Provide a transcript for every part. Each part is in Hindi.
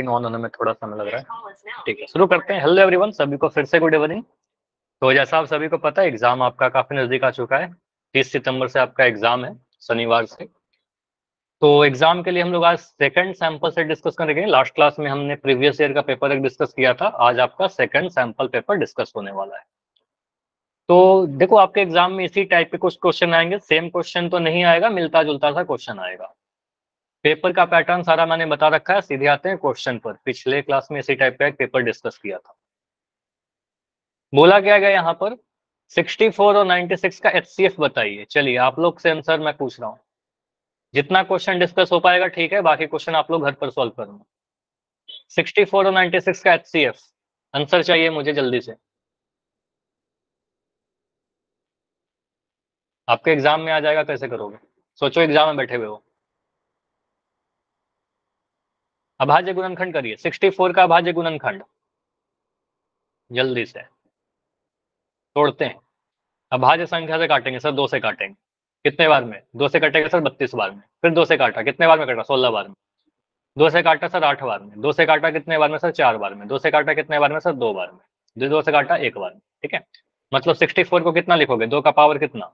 लेकिन ऑन होने में थोड़ा समय लग रहा है। ठीक है, शुरू करते हैं। हेलो एवरीवन, सभी को फिर से गुड इवनिंग। तो जैसा आप सभी को पता है, एग्जाम आपका काफी नजदीक आ चुका है। 30 सितंबर से आपका एग्जाम है, शनिवार से। तो एग्जाम के लिए हम लोग आज सेकंड सैंपल से डिस्कस करेंगे। लास्ट क्लास में हमने प्रीवियस ईयर का पेपर एक डिस्कस किया था, आज आपका सेकंड सैंपल पेपर डिस्कस होने वाला है। तो देखो, आपके एग्जाम में इसी टाइप के कुछ क्वेश्चन आएंगे। सेम क्वेश्चन तो नहीं आएगा, मिलता जुलता सा क्वेश्चन आएगा। पेपर का पैटर्न सारा मैंने बता रखा है, सीधे आते हैं क्वेश्चन पर। पिछले क्लास में इसी टाइप का एक पेपर डिस्कस किया था। बोला क्या गया यहाँ पर, 64 और 96 का HCF बताइए। चलिए, आप लोग से आंसर मैं पूछ रहा हूँ। जितना क्वेश्चन डिस्कस हो पाएगा ठीक है, बाकी क्वेश्चन आप लोग घर पर सॉल्व करना। 64 और 96 का HCF आंसर चाहिए मुझे जल्दी से। आपके एग्जाम में आ जाएगा, कैसे करोगे? सोचो, एग्जाम में बैठे हुए हो। अभाज्य गुणनखंड करिए, 64 का अभाज्य गुणनखंड जल्दी से तोड़ते हैं। अभाज्य संख्या से काटेंगे सर, 2 से काटेंगे। कितने बार में 2 से कटेगा सर? 32 बार में। फिर 2 से काटा, कितने बार में कटा? 16 बार में। 2 से काटा सर 8 बार में। 2 से काटा कितने बार में सर? 4 बार में। 2 से काटा कितने बार में सर? 2 बार में। 2 से काटा 1 बार में। ठीक है, मतलब 64 को कितना लिखोगे? 2 का पावर कितना?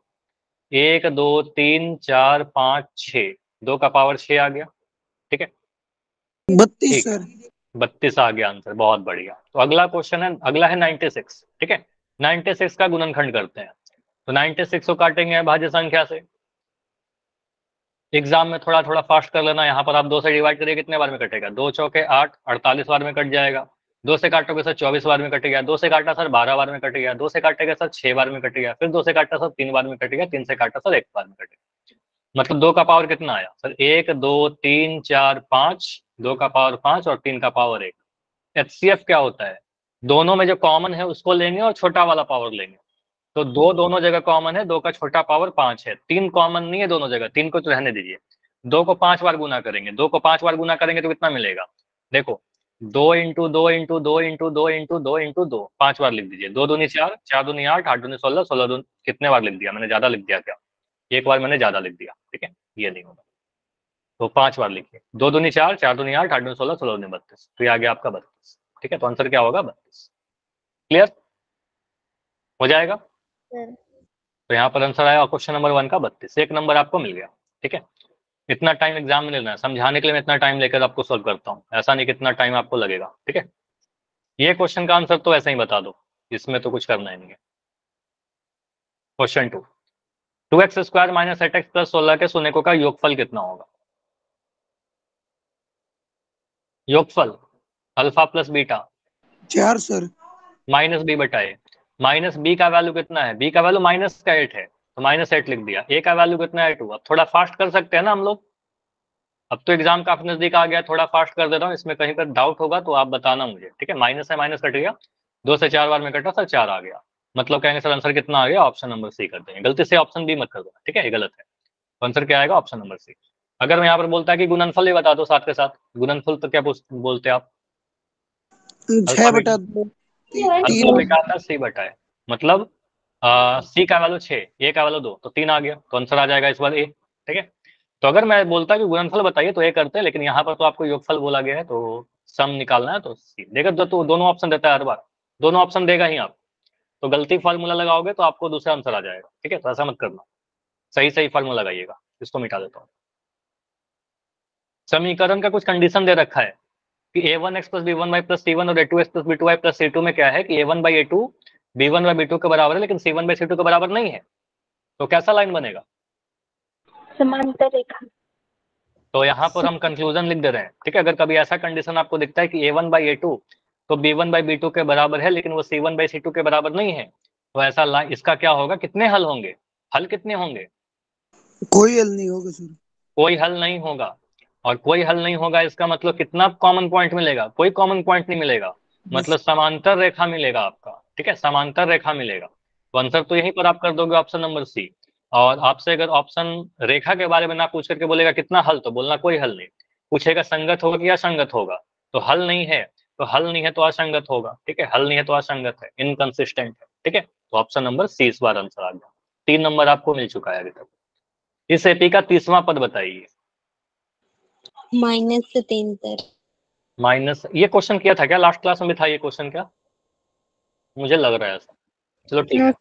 1 2 3 4 5 6, 2 का पावर 6 आ गया। ठीक है, 32 सर। 32 आ गया आंसर, बहुत बढ़िया। तो अगला क्वेश्चन है, अगला है 96। ठीक है, 96 का गुणनखंड करते हैं। तो 96 को काटेंगे भाज्य संख्या से। एग्जाम में थोड़ा थोड़ा फास्ट कर लेना। यहाँ पर आप 2 से डिवाइड करिए, कितने बार में कटेगा? 2 चौके 8, 48 बार में कट जाएगा। 2 से काटोगे सर 24 बार में कट गया। 2 से काटा सर 12 बार में कट गया। 2 से काटेगा सर 6 बार में कट गया। फिर 2 से काटा सर 3 बार में कट गया। 3 से काटा सर 1 बार में कट गया। मतलब 2 का पावर कितना आया सर? 1 2 3 4 5, 2 का पावर 5 और 3 का पावर 1। HCF क्या होता है? दोनों में जो कॉमन है उसको लेंगे और छोटा वाला पावर लेंगे। तो 2 दोनों जगह कॉमन है, 2 का छोटा पावर 5 है। 3 कॉमन नहीं है दोनों जगह, 3 को तो रहने दीजिए। 2 को 5 बार गुना करेंगे। 2 को 5 बार गुना करेंगे तो कितना मिलेगा? देखो, 2 into 2 into 2 into 2 into 2 into 2, 5 बार लिख दीजिए। 2 दूनी 4, 4 दूनी 8, 8 दूनी 16, 16 दूनी कितने बार लिख दिया मैंने? ज्यादा लिख दिया क्या? एक बार मैंने ज्यादा लिख दिया। ठीक है, ये नहीं होगा, तो 5 बार लिखिए। 2 दूनी 4, 4 दूनी 8, 8 दूनी 16, 16 दूनी 32, तो ये आ गया आपका 32। ठीक है, तो आंसर क्या होगा? 32। क्लियर हो जाएगा? तो यहाँ पर आंसर आया क्वेश्चन नंबर 1 का 32। 1 नंबर आपको मिल गया। ठीक है, इतना टाइम एग्जाम में लेना है, समझाने के लिए मैं इतना टाइम लेकर आपको सॉल्व करता हूँ, ऐसा नहीं कितना टाइम आपको लगेगा। ठीक है, ये क्वेश्चन का आंसर तो ऐसे ही बता दो, इसमें तो कुछ करना ही नहीं है। Question 2, 2x square minus 8x plus 16 के शून्यकों का योगफल कितना होगा? योगफल alpha plus beta 4 sir. Minus B बटा ए। माइनस बी का वैल्यू कितना है? बी का वैल्यू माइनस का 8 है, तो माइनस 8 लिख दिया। ए का वैल्यू कितना है? 2। अब थोड़ा फास्ट कर सकते हैं ना हम लोग, अब तो एग्जाम काफी नजदीक आ गया, थोड़ा फास्ट कर दे रहा हूँ। इसमें कहीं पर डाउट होगा तो आप बताना मुझे। ठीक है, माइनस है, माइनस कट गया। 2 से 4 बार में कटा सर, 4 आ गया। मतलब कहेंगे सर आंसर कितना आ गया? ऑप्शन नंबर सी कर देंगे। गलती से ऑप्शन बी मत कर देना, ठीक है, ये गलत है। तो आंसर क्या आएगा? Option number C. अगर मैं यहाँ पर बोलता है कि गुणनफल ही बता दो साथ के साथ, गुणनफल तो क्या बोलते आप? 6 बटा 2 अल्फा 3। बीटा आता है सी बटा है, मतलब सी का वैल्यू 6, ए का वैल्यू 2, तो 3 आ गया, तो आंसर आ जाएगा इस बार ए। ठीक है, तो अगर मैं बोलता कि गुणनफल बताइए तो ए करते हैं, लेकिन यहाँ पर तो आपको योगफल बोला गया है, तो सम निकालना है, तो सी देगा। तो दोनों ऑप्शन देता है हर बार, दोनों ऑप्शन देगा ही आप। तो गलती फार्मूला लगाओगे तो आपको दूसरा आंसर आ जाएगा। ठीक है, तो ऐसा मत करना, सही सही फार्मूला लगाइएगा। इसको मिटा देता हूँ। समीकरण का कुछ कंडीशन दे रखा है कि a1x plus B one Y plus C one और a2x plus B two Y plus C two में क्या है कि a1 by a2 b1 by b2 के बराबर है, लेकिन c1 बाई c2 के बराबर नहीं है। तो कैसा लाइन बनेगा? समांतर रेखा। तो यहाँ पर हम कंक्लूजन लिख दे रहे हैं। ठीक है, अगर कभी ऐसा कंडीशन आपको दिखता है कि a1 बाई a2 तो b1 बाई b2 के बराबर है, लेकिन वो c1 बाई c2 के बराबर नहीं है, तो ऐसा लाइन, इसका क्या होगा? कितने हल होंगे? हल कितने होंगे? कोई हल नहीं होगा सर। कोई हल नहीं होगा। और कोई हल नहीं होगा इसका मतलब कितना कॉमन पॉइंट मिलेगा? कोई कॉमन पॉइंट नहीं मिलेगा, मतलब समांतर रेखा मिलेगा आपका। ठीक है, समांतर रेखा मिलेगा। तो आंसर तो यहीं पर आप कर दोगे ऑप्शन नंबर सी। और आपसे अगर ऑप्शन रेखा के बारे में ना पूछ करके बोलेगा कितना हल, तो बोलना कोई हल नहीं। पूछेगा संगत होगा कि असंगत होगा, तो हल नहीं है, तो हल नहीं है तो असंगत होगा। ठीक है, हल नहीं है तो असंगत है, इनकंसिस्टेंट है। ठीक है, तो ऑप्शन नंबर सी इस बार आंसर आ गया। 3 नंबर आपको मिल चुका है अभी तक। इस एपी का 30वां पद बताइए। -73। माइनस, ये क्वेश्चन किया था क्या लास्ट क्लास में भी था ये क्वेश्चन क्या? मुझे लग रहा है ऐसा। चलो ठीक है,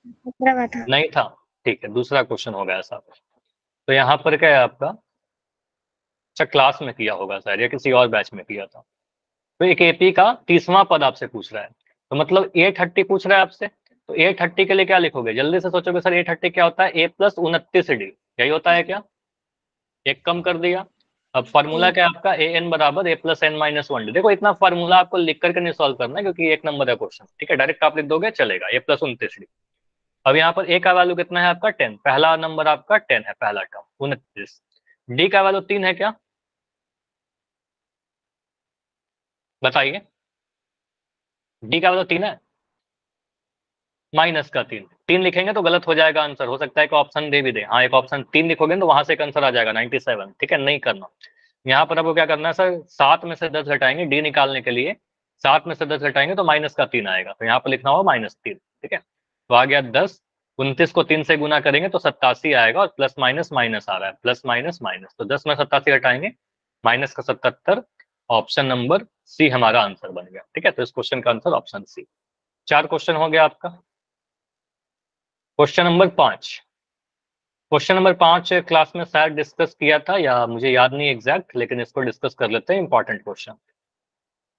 था। नहीं था, ठीक है, दूसरा क्वेश्चन होगा ऐसा। तो यहाँ पर क्या है आपका, अच्छा क्लास में किया होगा शायद या किसी और बैच में किया था। तो एक एपी का 30वां पद आपसे पूछ रहा है, तो मतलब A30 पूछ रहा है आपसे, तो A30 के लिए क्या लिखोगे? जल्दी से सोचोगे सर A30 क्या होता है? A+29D, यही होता है क्या? एक कम कर दिया। अब फार्मूला क्या है आपका? AN बराबर A+n-1D। देखो इतना फार्मूला आपको लिख करके नहीं सॉल्व करना है, क्योंकि एक नंबर है क्वेश्चन, ठीक है, डायरेक्ट आप लिख दोगे चलेगा, A+29D। अब यहाँ पर A का वैल्यू कितना है आपका? 10, पहला नंबर आपका 10 है, पहला टर्म 29। D का वैल्यू 3 है क्या? बताइए, D का वैल्यू 3 है, माइनस का 3, 3 लिखेंगे तो गलत हो जाएगा आंसर, हो सकता है कि ऑप्शन दे भी दे, हाँ एक ऑप्शन 3 लिखोगे तो वहां से एक आंसर आ जाएगा 97, ठीक है, नहीं करना। यहाँ पर आपको क्या करना है सर, 7 में से 10 घटाएंगे डी निकालने के लिए, 7 में से 10 घटाएंगे तो माइनस का 3 आएगा, तो यहाँ पर लिखना होगा -3, ठीक है। तो आ गया 10, 29 को 3 से गुना करेंगे तो 87 आएगा, और प्लस माइनस माइनस आ रहा है, प्लस माइनस माइनस, तो 10 में 87 घटाएंगे, माइनस का 77, ऑप्शन नंबर सी हमारा आंसर बन गया, ठीक है। तो इस क्वेश्चन का आंसर ऑप्शन सी। 4 क्वेश्चन हो गया आपका। Question number 5, question number 5 class में शायद डिस्कस किया था या मुझे याद नहीं एग्जैक्ट, लेकिन इसको डिस्कस कर लेते हैं, इंपॉर्टेंट क्वेश्चन।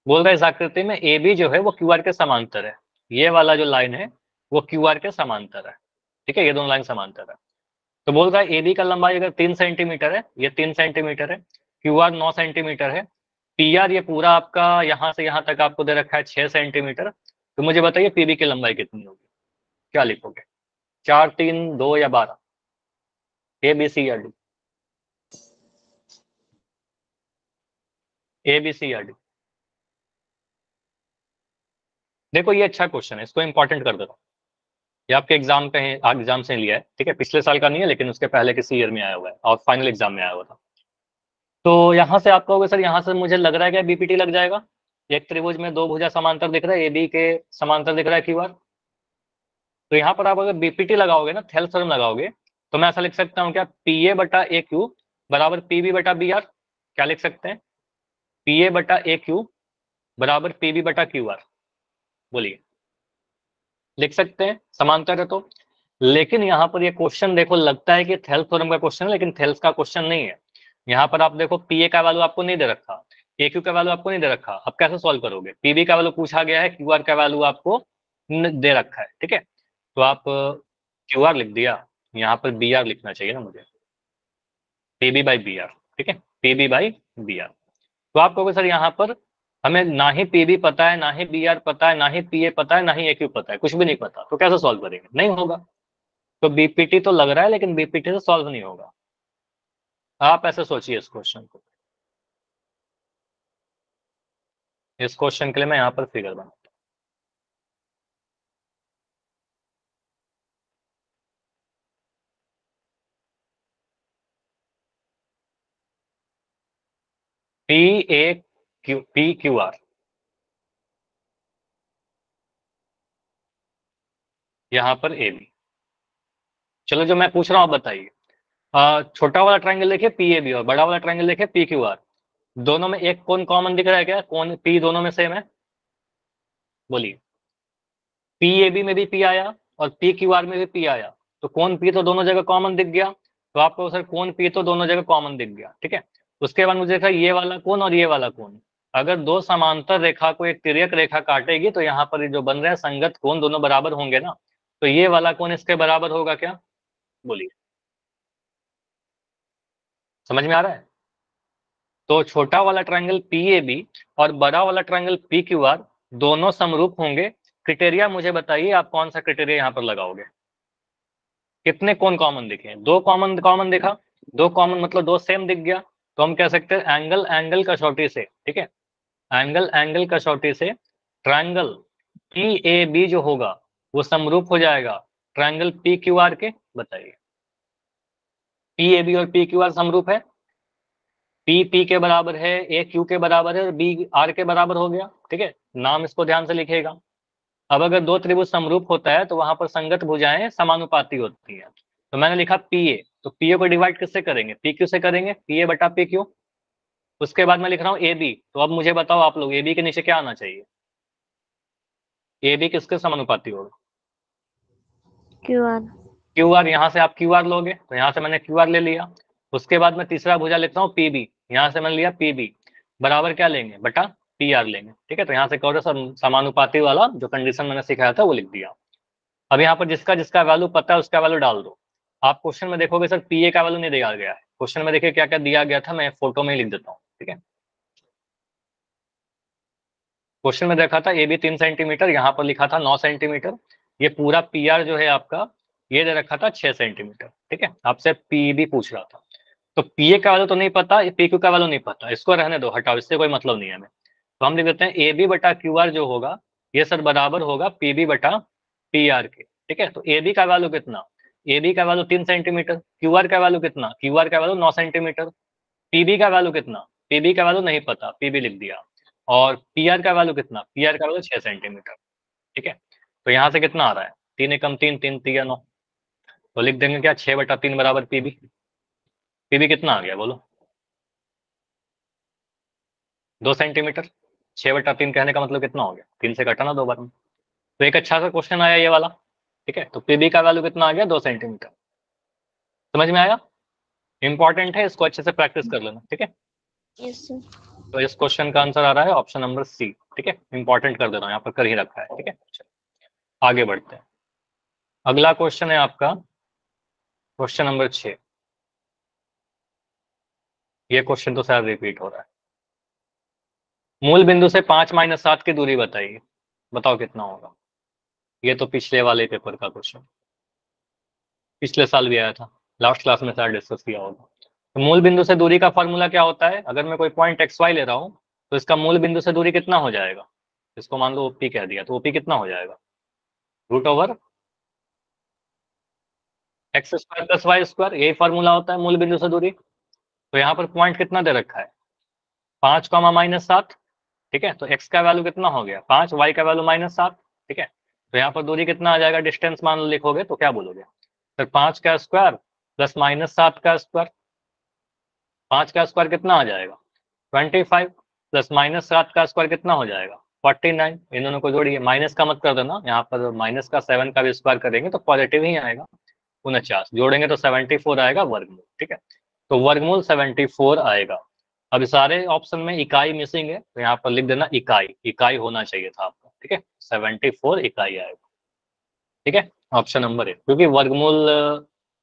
बोल रहा है इस आकृति में ए बी जो है वो क्यू आर के समांतर है, ये वाला जो लाइन है वो क्यू आर के समांतर है, ठीक है, ये दोनों लाइन समांतर है। तो बोल रहा है ए बी का लंबाई अगर 3 सेंटीमीटर है, ये 3 सेंटीमीटर है, क्यू आर 9 सेंटीमीटर है, पी आर ये पूरा आपका यहाँ से यहाँ तक आपको दे रखा है 6 सेंटीमीटर, तो मुझे बताइए पीबी की लंबाई कितनी होगी? क्या लिखोगे, 4, 3, 2 या 12? ए बी सी या डी? ए बी सी या डी? देखो ये अच्छा क्वेश्चन है, इसको इंपॉर्टेंट कर देता हूँ, ये आपके एग्जाम पे एग्जाम से लिया है, ठीक है, पिछले साल का नहीं है लेकिन उसके पहले किसी ईयर में आया हुआ है और फाइनल एग्जाम में आया हुआ था। तो यहाँ से आप कहोगे सर यहाँ से मुझे लग रहा है कि बीपीटी लग जाएगा, एक त्रिभुज में दो भुजा समांतर दिख रहा है, ए बी के समांतर दिख रहा है क्यू आर। तो यहाँ पर आप अगर बीपीटी लगाओगे ना, थेल्स थ्योरम लगाओगे, तो मैं ऐसा लिख सकता हूँ क्या, पी ए बटा ए क्यू बराबर पी बी बटा बी आर? क्या लिख सकते हैं, पी ए बटा ए क्यू बराबर पी बी बटा क्यू आर? बोलिए, लिख सकते हैं, समांतर है तो। लेकिन यहाँ पर ये क्वेश्चन देखो लगता है कि थेल्स थ्योरम का क्वेश्चन है, लेकिन थेल्स का क्वेश्चन नहीं है। यहाँ पर आप देखो पी ए का वैल्यू आपको नहीं दे रखा, ए क्यू का वैल्यू आपको नहीं दे रखा, अब कैसे सॉल्व करोगे? पीबी का वैल्यू पूछा गया है, क्यू आर का वैल्यू आपको दे रखा है, ठीक है, तो आप क्यू आर लिख दिया, यहाँ पर बी आर लिखना चाहिए ना मुझे, पीबी बाई बी आर, ठीक है, पीबी बाई बी आर। तो आप कहोगे सर यहाँ पर हमें ना ही पीबी पता है, ना ही बी आर पता है, ना ही पी ए पता है, ना ही ए क्यू पता है, कुछ भी नहीं पता, तो कैसे सॉल्व करेंगे? नहीं होगा। तो बीपीटी तो लग रहा है लेकिन बीपीटी से सॉल्व नहीं होगा। आप ऐसे सोचिए इस क्वेश्चन को, इस क्वेश्चन के लिए मैं यहाँ पर फिगर बनाता हूँ। P A Q, P Q R, यहाँ पर ए बी। चलो जो मैं पूछ रहा हूँ आप बताइए, छोटा वाला ट्रायंगल देखे पी ए बी और बड़ा वाला ट्रायंगल देखे पी क्यू आर, दोनों में एक कोण कॉमन दिख रहा है क्या? कोण पी दोनों में सेम है? बोलिए, पी ए बी में भी पी आया और पी क्यू आर में भी पी आया, तो कोण पी तो दोनों जगह कॉमन दिख गया, तो आपको सर कोण पी तो दोनों जगह कॉमन दिख गया, ठीक है। उसके बाद मुझे देखा ये वाला कोण और ये वाला कोण, अगर दो समांतर रेखा को एक तिर्यक रेखा काटेगी तो यहाँ पर जो बन रहा है संगत कोण दोनों बराबर होंगे ना, तो ये वाला कोण इसके बराबर होगा क्या? बोलिए, समझ में आ रहा है? तो छोटा वाला ट्रायंगल पी ए बी और बड़ा वाला ट्रायंगल पी क्यू आर दोनों समरूप होंगे। क्रिटेरिया मुझे बताइए, आप कौन सा क्रिटेरिया यहाँ पर लगाओगे? कितने कोण कॉमन दिखे? दो कॉमन कॉमन दिखा, दो कॉमन मतलब दो सेम दिख गया, तो हम कह सकते हैं एंगल एंगल कसौटी से, ठीक है, एंगल एंगल कसौटी से ट्रायंगल पी ए बी जो होगा वो समरूप हो जाएगा ट्रायंगल पी क्यू आर के। बताइए, पी ए बी और पी क्यू आर समरूप है, पी पी के बराबर है, ए क्यू के बराबर है और बी आर के बराबर हो गया, ठीक है, नाम इसको ध्यान से लिखिएगा। अब अगर दो त्रिभुज समरूप होता है तो वहां पर संगत भुजाएं समानुपाती होती है, तो मैंने लिखा पी ए, तो पी ए को डिवाइड किससे करेंगे? पी क्यू से करेंगे, पी ए बटा पी क्यू, उसके बाद मैं लिख रहा हूँ ए बी। तो अब मुझे बताओ आप लोग, ए बी के नीचे क्या आना चाहिए? ए बी किसके समानुपाती होगा? Q R. Q R. यहाँ से आप क्यू आर लोगे, तो यहाँ से मैंने क्यू आर ले लिया। उसके बाद मैं तीसरा भुजा लिखता हूँ पी बी। यहाँ से मैंने लिया पी बी बराबर क्या लेंगे? बटा पी आर लेंगे। ठीक है, तो यहाँ से कौन सा समानुपाती वाला जो कंडीशन मैंने सिखाया था वो लिख दिया। अब यहाँ पर जिसका जिसका वैल्यू पता है उसका वैल्यू डाल दो। आप क्वेश्चन में देखोगे सर पी ए का वैल्यू नहीं दिया गया है। क्वेश्चन में देखिए क्या क्या दिया गया था, मैं फोटो में ही लिख देता हूँ। ठीक है, क्वेश्चन में देखा था ए बी 3 सेंटीमीटर, यहाँ पर लिखा था 9 सेंटीमीटर। ये पूरा पी आर जो है आपका, ये दे रखा था 6 सेंटीमीटर। ठीक है, आपसे पी बी पूछ रहा था। तो पी ए का वैल्यू तो नहीं पता, पी क्यू का वैल्यू नहीं पता, इसको रहने दो, हटाओ, इससे कोई मतलब नहीं है हमें। तो हम लिख देते हैं ए बी बटा क्यू आर जो होगा ये सर बराबर होगा पी बी बटा पी आर के। ठीक है, तो ए बी का वैल्यू कितना? ए बी का वैल्यू 3 सेंटीमीटर। क्यू आर का वैल्यू कितना? क्यू आर का वैल्यू 9 सेंटीमीटर। पीबी का वैल्यू कितना? पीबी का वैल्यू नहीं पता, पीबी लिख दिया। और पी आर का वैल्यू कितना? पी आर का वैल्यू 6 सेंटीमीटर। ठीक है, तो यहाँ से कितना आ रहा है? 3 एकम 3, 3 तिया 9। तो लिख देंगे क्या? 6/3 बराबर पीबी। पीबी कितना आ गया बोलो? 2 सेंटीमीटर। 6/3 कहने का मतलब कितना हो गया? 3 से घटाना 2 बार में। तो एक अच्छा सा क्वेश्चन आया ये वाला। ठीक है, तो पीबी का वैल्यू कितना आ गया? 2 सेंटीमीटर। समझ में आया? इंपॉर्टेंट है, इसको अच्छे से प्रैक्टिस कर लेना। ठीक है, यस सर। तो इस क्वेश्चन का आंसर आ रहा है ऑप्शन नंबर सी। ठीक है, इंपॉर्टेंट कर दे रहा हूँ, यहाँ पर कर ही रखा है। ठीक है, चलो आगे बढ़ते हैं। अगला क्वेश्चन है आपका क्वेश्चन नंबर 6। ये क्वेश्चन तो शायद रिपीट हो रहा है। मूल बिंदु से 5 - 7 की दूरी बताइए। बताओ कितना होगा? ये तो पिछले वाले पेपर का क्वेश्चन, पिछले साल भी आया था, लास्ट क्लास में शायद डिस्कस किया होगा। तो मूल बिंदु से दूरी का फॉर्मूला क्या होता है? अगर मैं कोई पॉइंट एक्स वाई ले रहा हूँ तो इसका मूल बिंदु से दूरी कितना हो जाएगा? इसको मान लो ओपी कह दिया, तो ओपी कितना हो जाएगा? √/(x² + y²। यही फॉर्मूला होता है मूल बिंदु से दूरी। तो यहाँ पर पॉइंट कितना दे रखा है? 5, -7। ठीक है, तो x का वैल्यू कितना हो गया? 5, y का वैल्यू -7। ठीक है, तो यहाँ पर दूरी कितना आ जाएगा? डिस्टेंस मान लो लिखोगे तो क्या बोलोगे? सर 5 का स्क्वायर प्लस -7 का स्क्वायर। 5 का स्क्वायर कितना आ जाएगा? 25 प्लस -7 का स्क्वायर कितना हो जाएगा? 49। इन दोनों को जोड़िए, माइनस का मत कर देना, यहाँ पर माइनस का 7 का भी स्क्वायर करेंगे तो पॉजिटिव ही आएगा। 49 जोड़ेंगे तो 74 आएगा वर्गमूल। ठीक है, तो वर्गमूल 74 आएगा। अब सारे ऑप्शन में इकाई मिसिंग है, तो यहाँ पर लिख देना इकाई। इकाई होना चाहिए था आपका। ठीक है, 74 इकाई आएगा। ठीक है, ऑप्शन नंबर ए, क्योंकि वर्गमूल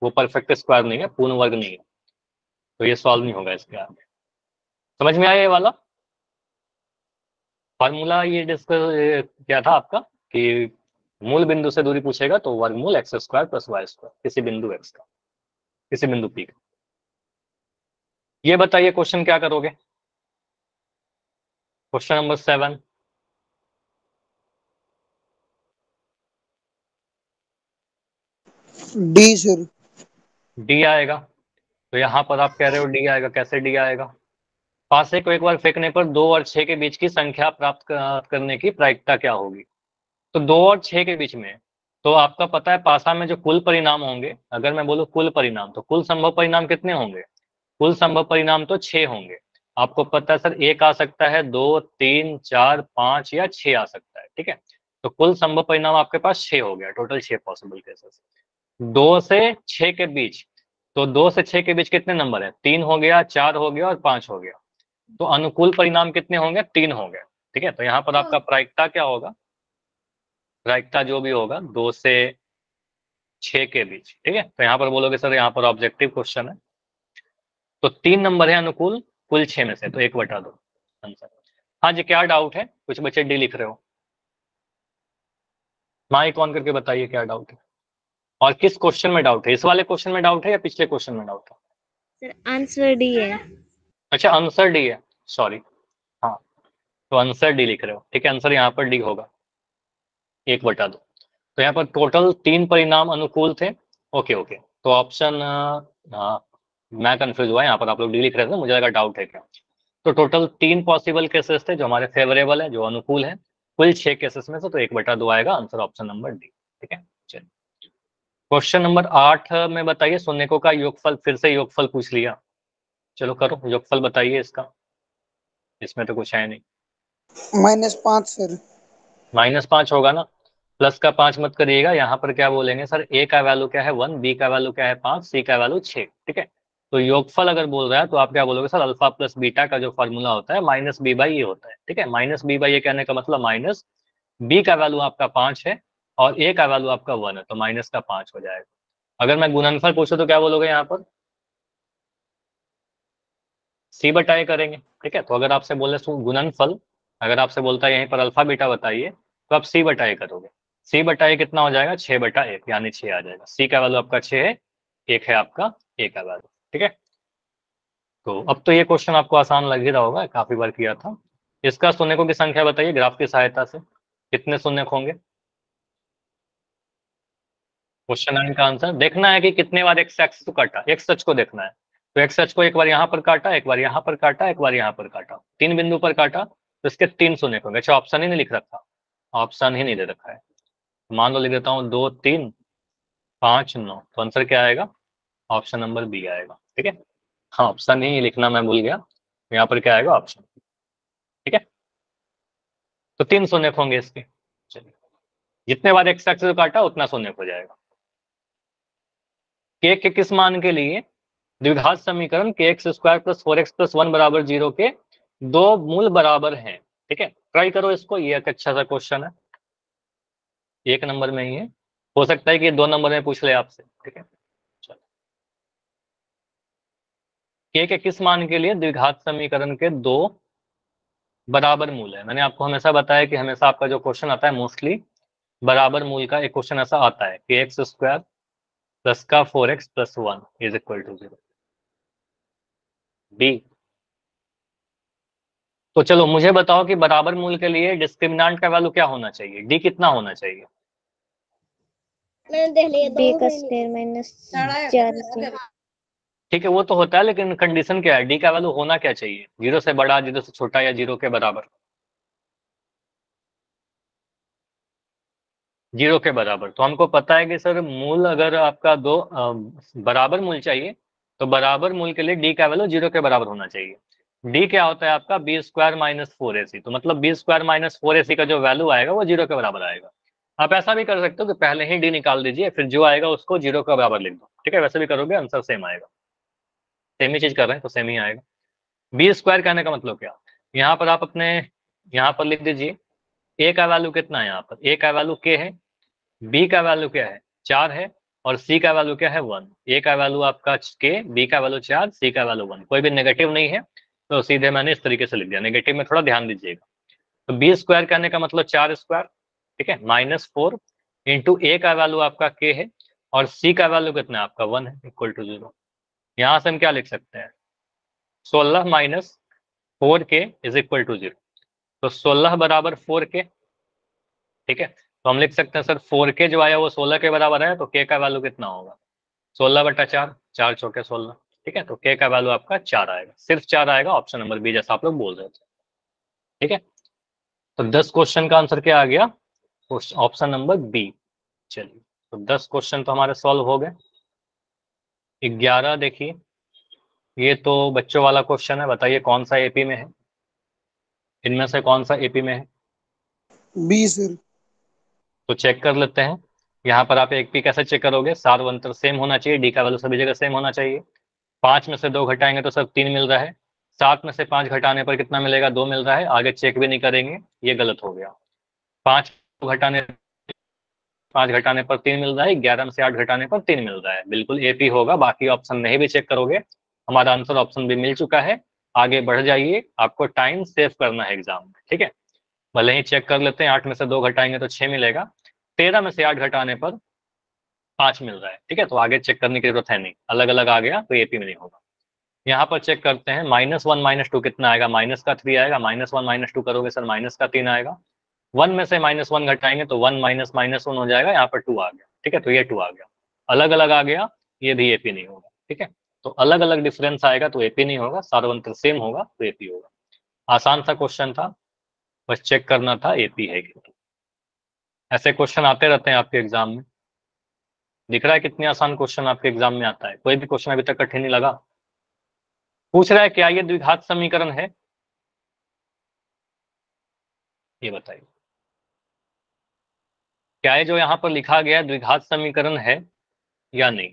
वो परफेक्ट स्क्वायर नहीं है, पूर्ण वर्ग नहीं है, तो ये सॉल्व नहीं होगा इसके आगे। समझ में आया ये वाला फॉर्मूला? ये डिस्कस क्या था आपका कि मूल बिंदु से दूरी पूछेगा तो वर्गमूल x² + y², किसी बिंदु x का, किसी बिंदु p का। ये बताइए क्वेश्चन क्या करोगे? Question number 7। D sir. D आएगा। तो यहाँ पर आप कह रहे हो डी आएगा, कैसे डी आएगा? पासे को एक बार फेंकने पर 2 और 6 के बीच की संख्या प्राप्त करने की प्रायिकता क्या होगी? तो 2 और 6 के बीच में, तो आपका पता है पासा में जो कुल परिणाम होंगे, अगर मैं बोलूं कुल परिणाम, तो कुल संभव परिणाम कितने होंगे? कुल संभव परिणाम तो 6 होंगे। आपको पता है सर एक आ सकता है, 2, 3, 4, 5 या 6 आ सकता है। ठीक है, तो कुल संभव परिणाम आपके पास 6 हो गया, टोटल 6 पॉसिबल केसेस। 2 से 6 के बीच, तो 2 से 6 के बीच कितने नंबर है? 3 हो गया, 4 हो गया और 5 हो गया। तो अनुकूल परिणाम कितने होंगे? 3 हो गए। ठीक है, तो यहाँ पर आपका प्रायिकता क्या होगा? प्रायिकता जो भी होगा 2 से 6 के बीच। ठीक है, तो यहाँ पर बोलोगे सर यहाँ पर ऑब्जेक्टिव क्वेश्चन है, तो 3 नंबर है अनुकूल कुल 6 में से, तो 1/2 आंसर। हाँ जी, क्या डाउट है? कुछ बच्चे डी लिख रहे हो, माइक ऑन करके बताइए क्या डाउट है, और किस क्वेश्चन में डाउट है? इस वाले क्वेश्चन में डाउट है या पिछले क्वेश्चन में डाउट है? सर आंसर डी है। अच्छा, आंसर डी है, सॉरी। हाँ, तो आंसर डी लिख रहे हो। ठीक है, आंसर यहाँ पर डी होगा, 1/2। तो यहाँ पर टोटल 3 परिणाम अनुकूल थे। ओके ओके, तो ऑप्शन मैं कंफ्यूज हुआ, यहाँ पर आप लोग डी लिख रहे थे, मुझे लगा डाउट है क्या। तो टोटल 3 पॉसिबल केसेस थे जो हमारे फेवरेबल है, जो अनुकूल है, कुल 6 केसेस में से, तो 1/2 आएगा आंसर, ऑप्शन नंबर डी। ठीक है, चलिए क्वेश्चन नंबर 8 में बताइए, शून्यकों का योगफल, फिर से योगफल पूछ लिया। चलो करो योगफल बताइए इसका। इसमें तो कुछ है नहीं। -5 सर। -5 होगा ना, प्लस का 5 मत करिएगा, यहाँ पर क्या बोलेंगे सर, ए का वैल्यू क्या है 1, बी का वैल्यू क्या है 5, सी का वैल्यू 6, ठीक है। तो योगफल अगर बोल रहा है तो आप क्या बोलोगे सर, अल्फा प्लस बीटा का जो फॉर्मूला होता है माइनस बी बाई ए होता है, ठीक है। माइनस बी बाई ए कहने का मतलब माइनस बी का वैल्यू आपका 5 है और ए का वैल्यू आपका 1 है, तो माइनस का 5 हो जाएगा। अगर मैं गुणनफल पूछूं तो क्या बोलोगे यहाँ पर, सी बटाए करेंगे, ठीक है। तो अगर आपसे बोले गुणनफल, अगर आपसे बोलता है यहीं पर अल्फा बीटा बताइए, तो आप सी बटाए करोगे। सी बटाए कितना हो जाएगा, 6/1, यानी 6 आ जाएगा। सी का वैल्यू आपका 6 है, 1 है आपका ए का वैल्यू, ठीक है। तो अब तो ये क्वेश्चन आपको आसान लग ही रहा होगा, काफी बार किया था। इसका शून्यकों की संख्या बताइए ग्राफ की सहायता से, कितने शून्यक होंगे। क्वेश्चन 9 का आंसर देखना है कि कितने बार एक्स एक्सिस को काटा, एक्स अक्ष को देखना है। तो एक्स अक्ष को एक बार यहाँ पर काटा, एक बार यहाँ पर काटा, एक बार यहाँ पर काटा, 3 बिंदु पर काटा, तो इसके 3 शून्यक होंगे। अच्छा, ऑप्शन ही नहीं लिख रखा, ऑप्शन ही नहीं दे रखा है। मान लो लिख देता हूँ 2 3 5 9, तो आंसर क्या आएगा, ऑप्शन नंबर बी आएगा, ठीक है। हाँ, ऑप्शन ही लिखना मैं भूल गया, यहाँ पर क्या आएगा ऑप्शन, ठीक है। तो 3 शून्यक होंगे इसके। चलिए, जितने बार एक्स एक्सिस को काटा उतना शून्यक हो जाएगा। के किस मान के लिए द्विघात समीकरण के x square plus 4x plus 1 बराबर 0 के दो मूल बराबर हैं, ठीक है। ट्राई करो इसको, ये एक अच्छा सा क्वेश्चन है, 1 नंबर में ही है, हो सकता है कि 2 नंबर में पूछ ले आपसे, ठीक है। चलो, के किस मान के लिए द्विघात समीकरण के दो बराबर मूल है। मैंने आपको हमेशा बताया कि हमेशा आपका जो क्वेश्चन आता है मोस्टली बराबर मूल का एक क्वेश्चन ऐसा आता है कि एक्स स्क्वायर प्लस का 4x plus 1 is equal to 0, B. तो चलो मुझे बताओ कि बराबर मूल के लिए डिस्क्रिमिनांट का वैल्यू क्या होना चाहिए, डी कितना होना चाहिए। बी का स्क्वायर -4 ठीक है, वो तो होता है, लेकिन कंडीशन क्या है, डी का वैल्यू होना क्या चाहिए, 0 से बड़ा, 0 से छोटा, या 0 के बराबर। 0 के बराबर। तो हमको पता है कि सर मूल अगर आपका दो बराबर मूल चाहिए, तो बराबर मूल के लिए डी का वैल्यू 0 के बराबर होना चाहिए। डी क्या होता है आपका, बी स्क्वायर माइनस 4ac, तो मतलब बी स्क्वायर माइनस 4ac का जो वैल्यू आएगा वो 0 के बराबर आएगा। आप ऐसा भी कर सकते हो कि पहले ही डी निकाल दीजिए, फिर जो आएगा उसको 0 के बराबर लिख दो, ठीक है। वैसे भी करोगे आंसर सेम आएगा, सेम ही चीज कर रहे हैं तो सेम ही आएगा। बी स्क्वायर कहने का मतलब क्या, यहाँ पर आप अपने यहाँ पर लिख दीजिए, ए का वैल्यू कितना है, यहाँ पर ए का वैल्यू के है, बी का वैल्यू क्या है 4 है, और सी का वैल्यू क्या है 1। ए का वैल्यू आपका के, बी का वैल्यू 4, सी का वैल्यू 1, कोई भी नेगेटिव नहीं है, तो सीधे मैंने इस तरीके से लिख दिया। नेगेटिव में थोड़ा ध्यान दीजिएगा। तो बी स्क्वायर कहने का मतलब 4 स्क्वायर, ठीक है, -4 इंटू ए का वैल्यू आपका के है, और सी का वैल्यू कितना है आपका 1 है, इक्वल टू 0। यहाँ से हम क्या लिख सकते हैं, 16 minus 4k is equal to 0। तो 16 बराबर 4k, ठीक है। तो हम लिख सकते हैं सर 4k जो आया वो 16 के बराबर है, तो k का वैल्यू कितना होगा, 16/4, 4 चौके 16, ठीक है। तो k का वैल्यू आपका 4 आएगा, सिर्फ 4 आएगा, ऑप्शन नंबर बी जैसा आप लोग बोल रहे थे, ठीक है। तो 10 क्वेश्चन का आंसर क्या आ गया, ऑप्शन नंबर बी। चलिए, तो 10 क्वेश्चन तो हमारे सॉल्व हो गए। 11 देखिए, ये तो बच्चों वाला क्वेश्चन है, बताइए कौन सा एपी में है, इनमें से कौन सा एपी में है। B sir. तो चेक कर लेते हैं। यहाँ पर आप एक पी कैसे चेक करोगे, सार्वंतर सेम होना चाहिए, डी का वैल्यू सभी जगह सेम होना चाहिए। 5 में से 2 घटाएंगे तो सर 3 मिल रहा है, 7 में से 5 घटाने पर कितना मिलेगा, 2 मिल रहा है, आगे चेक भी नहीं करेंगे, ये गलत हो गया। 5 घटाने 5 घटाने पर 3 मिल रहा है, 11 में से 8 घटाने पर 3 मिल रहा है, बिल्कुल एपी होगा। बाकी ऑप्शन नहीं भी चेक करोगे, हमारा आंसर ऑप्शन भी मिल चुका है। आगे बढ़ जाइए, आपको टाइम सेव करना है एग्जाम में, ठीक है। भले ही चेक कर लेते हैं, 8 में से 2 घटाएंगे तो 6 मिलेगा, 13 में से 8 घटाने पर 5 मिल रहा है, ठीक है। तो आगे चेक करने की जरूरत है नहीं, अलग अलग आ गया तो एपी में नहीं होगा। यहाँ पर चेक करते हैं, -1 -2 कितना आएगा, माइनस का 3 आएगा, -1 -2 करोगे सर माइनस का 3 आएगा। 1 में से -1 घटाएंगे तो 1 माइनस -1 हो जाएगा, यहाँ पर 2 आ गया, ठीक है। तो ये 2 आ गया, अलग अलग आ गया, ये भी एपी नहीं होगा, ठीक है। तो अलग अलग डिफरेंस आएगा तो एपी नहीं होगा, सार्वंत्र सेम होगा तो एपी होगा। आसान सा क्वेश्चन था, बस चेक करना था एपी है कि नहीं। ऐसे क्वेश्चन आते रहते हैं आपके एग्जाम में, दिख रहा है कितने आसान क्वेश्चन आपके एग्जाम में आता है, कोई भी क्वेश्चन अभी तक कठिन नहीं लगा। पूछ रहा है क्या ये द्विघात समीकरण है, ये बताइए, क्या है जो यहाँ पर लिखा गया द्विघात समीकरण है या नहीं?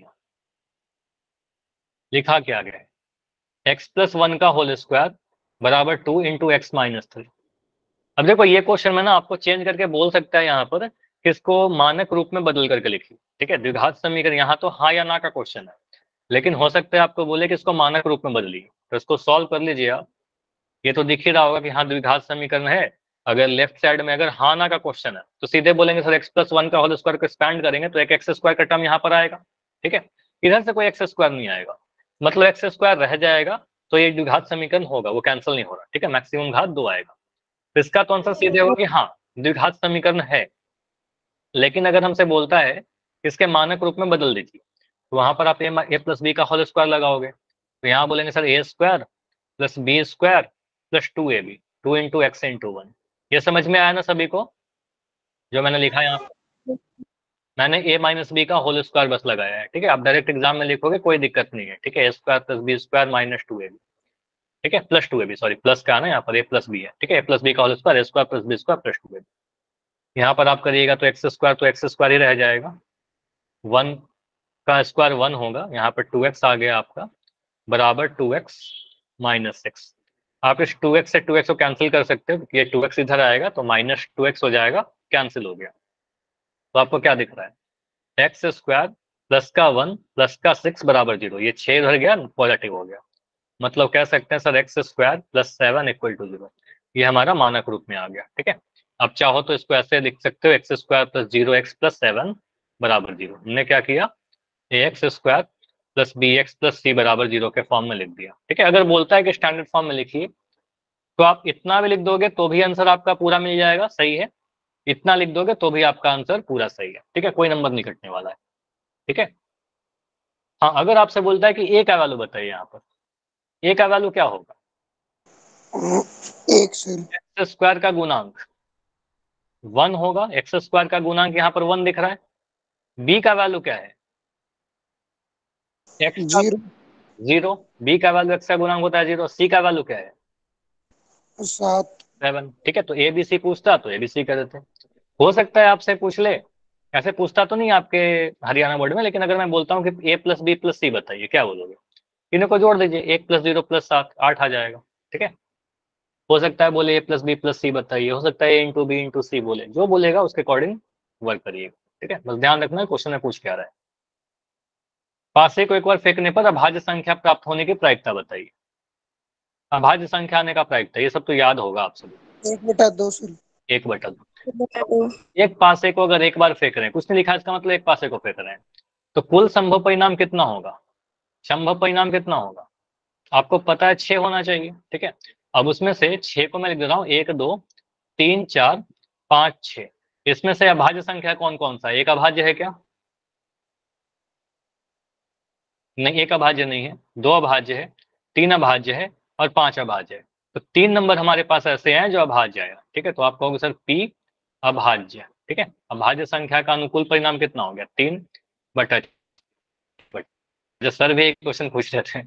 लिखा क्या गया है? x+1 का होल स्क्वायर बराबर 2 इंटू एक्स माइनस 3। अब देखो ये क्वेश्चन में ना आपको चेंज करके बोल सकता है यहाँ पर कि इसको मानक रूप में बदल करके लिखिए, ठीक है। द्विघात समीकरण यहाँ तो हाँ या ना का क्वेश्चन है, लेकिन हो सकता है आपको बोले कि इसको मानक रूप में बदलिए, तो इसको सॉल्व कर लीजिए आप। ये तो दिख ही रहा होगा कि हाँ द्विघात समीकरण है। अगर लेफ्ट साइड में अगर हाँ ना का क्वेश्चन है तो सीधे बोलेंगे सर x+1 का होल स्क्वायर को एक्सपैंड करेंगे तो एक एक्स स्क्वायर का टर्म यहाँ पर आएगा, ठीक है। इधर से कोई एक्स स्क्वायर नहीं आएगा, मतलब एक्स स्क्वायर रह जाएगा, तो ये द्विघात समीकरण होगा, वो कैंसिल नहीं हो रहा, ठीक है। मैक्सिमम घात 2 आएगा, तो इसका तो आंसर सीधे होगा कि हाँ द्विघात समीकरण है। लेकिन अगर हमसे बोलता है इसके मानक रूप में बदल दीजिए, तो वहां पर आप ए प्लस बी का होल स्क्वायर लगाओगे, तो यहाँ बोलेंगे sir A square plus B square plus 2ab, 2 into X into 1। ये समझ में आया ना सभी को, जो मैंने लिखा है यहाँ पर? मैंने a माइनस बी का होल स्क्वायर बस लगाया है, ठीक है। आप डायरेक्ट एग्जाम में लिखोगे कोई दिक्कत नहीं है, ठीक है। A square plus B square minus 2ab, ठीक है, प्लस 2ab, सॉरी प्लस का है ना यहाँ पर, ए प्लस बी है, ठीक है। ए प्लस बी का whole square, A square plus B square plus 2ab। यहाँ पर आप करिएगा तो एक्स स्क्वायर तो एक्स स्क्वायर ही रह जाएगा, 1 का स्क्वायर 1 होगा, यहाँ पर 2x आ गया आपका, बराबर 2x माइनस 6। आप इस 2x से 2x को कैंसिल कर सकते हो, ये 2x इधर आएगा तो माइनस 2x हो जाएगा, कैंसिल हो गया। तो आपको क्या दिख रहा है? एक्स स्क्वायर प्लस का 1 प्लस का 6 बराबर 0, ये 6 इधर गया पॉजिटिव हो गया, मतलब कह सकते हैं sir X square plus 7 equal to 0। ये हमारा मानक रूप में आ गया, ठीक है। अब चाहो तो इसको ऐसे लिख सकते हो, x square plus 0x plus 7 बराबर 0। हमने क्या किया, A X square plus B X plus C बराबर 0 के फॉर्म में लिख दिया, ठीक है। अगर बोलता है कि स्टैंडर्ड फॉर्म में लिखिए, तो आप इतना भी लिख दोगे तो भी आंसर आपका पूरा मिल जाएगा, सही है। इतना लिख दोगे तो भी आपका आंसर पूरा सही है, ठीक है, कोई नंबर नहीं कटने वाला है, ठीक है। हाँ, अगर आपसे बोलता है कि ए का वैल्यू बताइए, यहाँ पर ए का वैल्यू क्या होगा? 1 सर। एक्स स्क्वायर का गुणांक 1 होगा, एक्स स्क्वायर का गुणांक यहाँ पर 1 दिख रहा है। बी का वैल्यू क्या है? एक्स का 0 0, बी का वैल्यू एक्स का गुणांक होता है 0। सी का वैल्यू क्या है? 7 7, ठीक है। तो ए बी सी पूछता तो ए बी सी कर देते। हो सकता है आपसे पूछ ले, ऐसे पूछता तो नहीं आपके हरियाणा बोर्ड में, लेकिन अगर मैं बोलता हूँ कि ए प्लस बी प्लस सी बताइए, क्या बोलोगे? इन्हीं को जोड़ दीजिए, 1 प्लस 0 प्लस 7, 8 आ जाएगा, ठीक है। हो सकता है बोले ए प्लस बी प्लस सी बताइए, हो सकता है ए इंटू बी इंटू सी बोले, जो बोलेगा उसके अकॉर्डिंग वर्क करिएगा, ठीक है। बस ध्यान रखना क्वेश्चन में पूछ क्या रहा है। पासे को एक बार फेंकने पर अभाज्य संख्या प्राप्त होने की प्रायिकता बताइए। अभाज्य संख्या आने का प्रायिकता, ये सब तो याद होगा आप सभी। 1/2 सर। 1/2। बता दो। एक पासे को अगर एक बार फेंक रहे हैं, कुछ नहीं लिखा, इसका मतलब एक पासे को फेंक रहे हैं, तो कुल संभव परिणाम कितना होगा? संभव परिणाम कितना होगा? आपको पता है 6 होना चाहिए, ठीक है। अब उसमें से 6 को मैं लिख दे रहा हूँ, 1 2 3 4 5 6। इसमें से अभाज्य संख्या कौन कौन सा है? एक अभाज्य है क्या? नहीं, एक अभाज्य नहीं है, 2 अभाज्य है, 3 अभाज्य है और 5 अभाज्य है। तो 3 नंबर हमारे पास ऐसे हैं जो अभाज्य है, ठीक है। तो आप कहोगे सर पी अभाज्य, ठीक है। अभाज्य संख्या का अनुकूल परिणाम कितना हो गया? 3/। जब सर भी एक क्वेश्चन पूछ रहे थे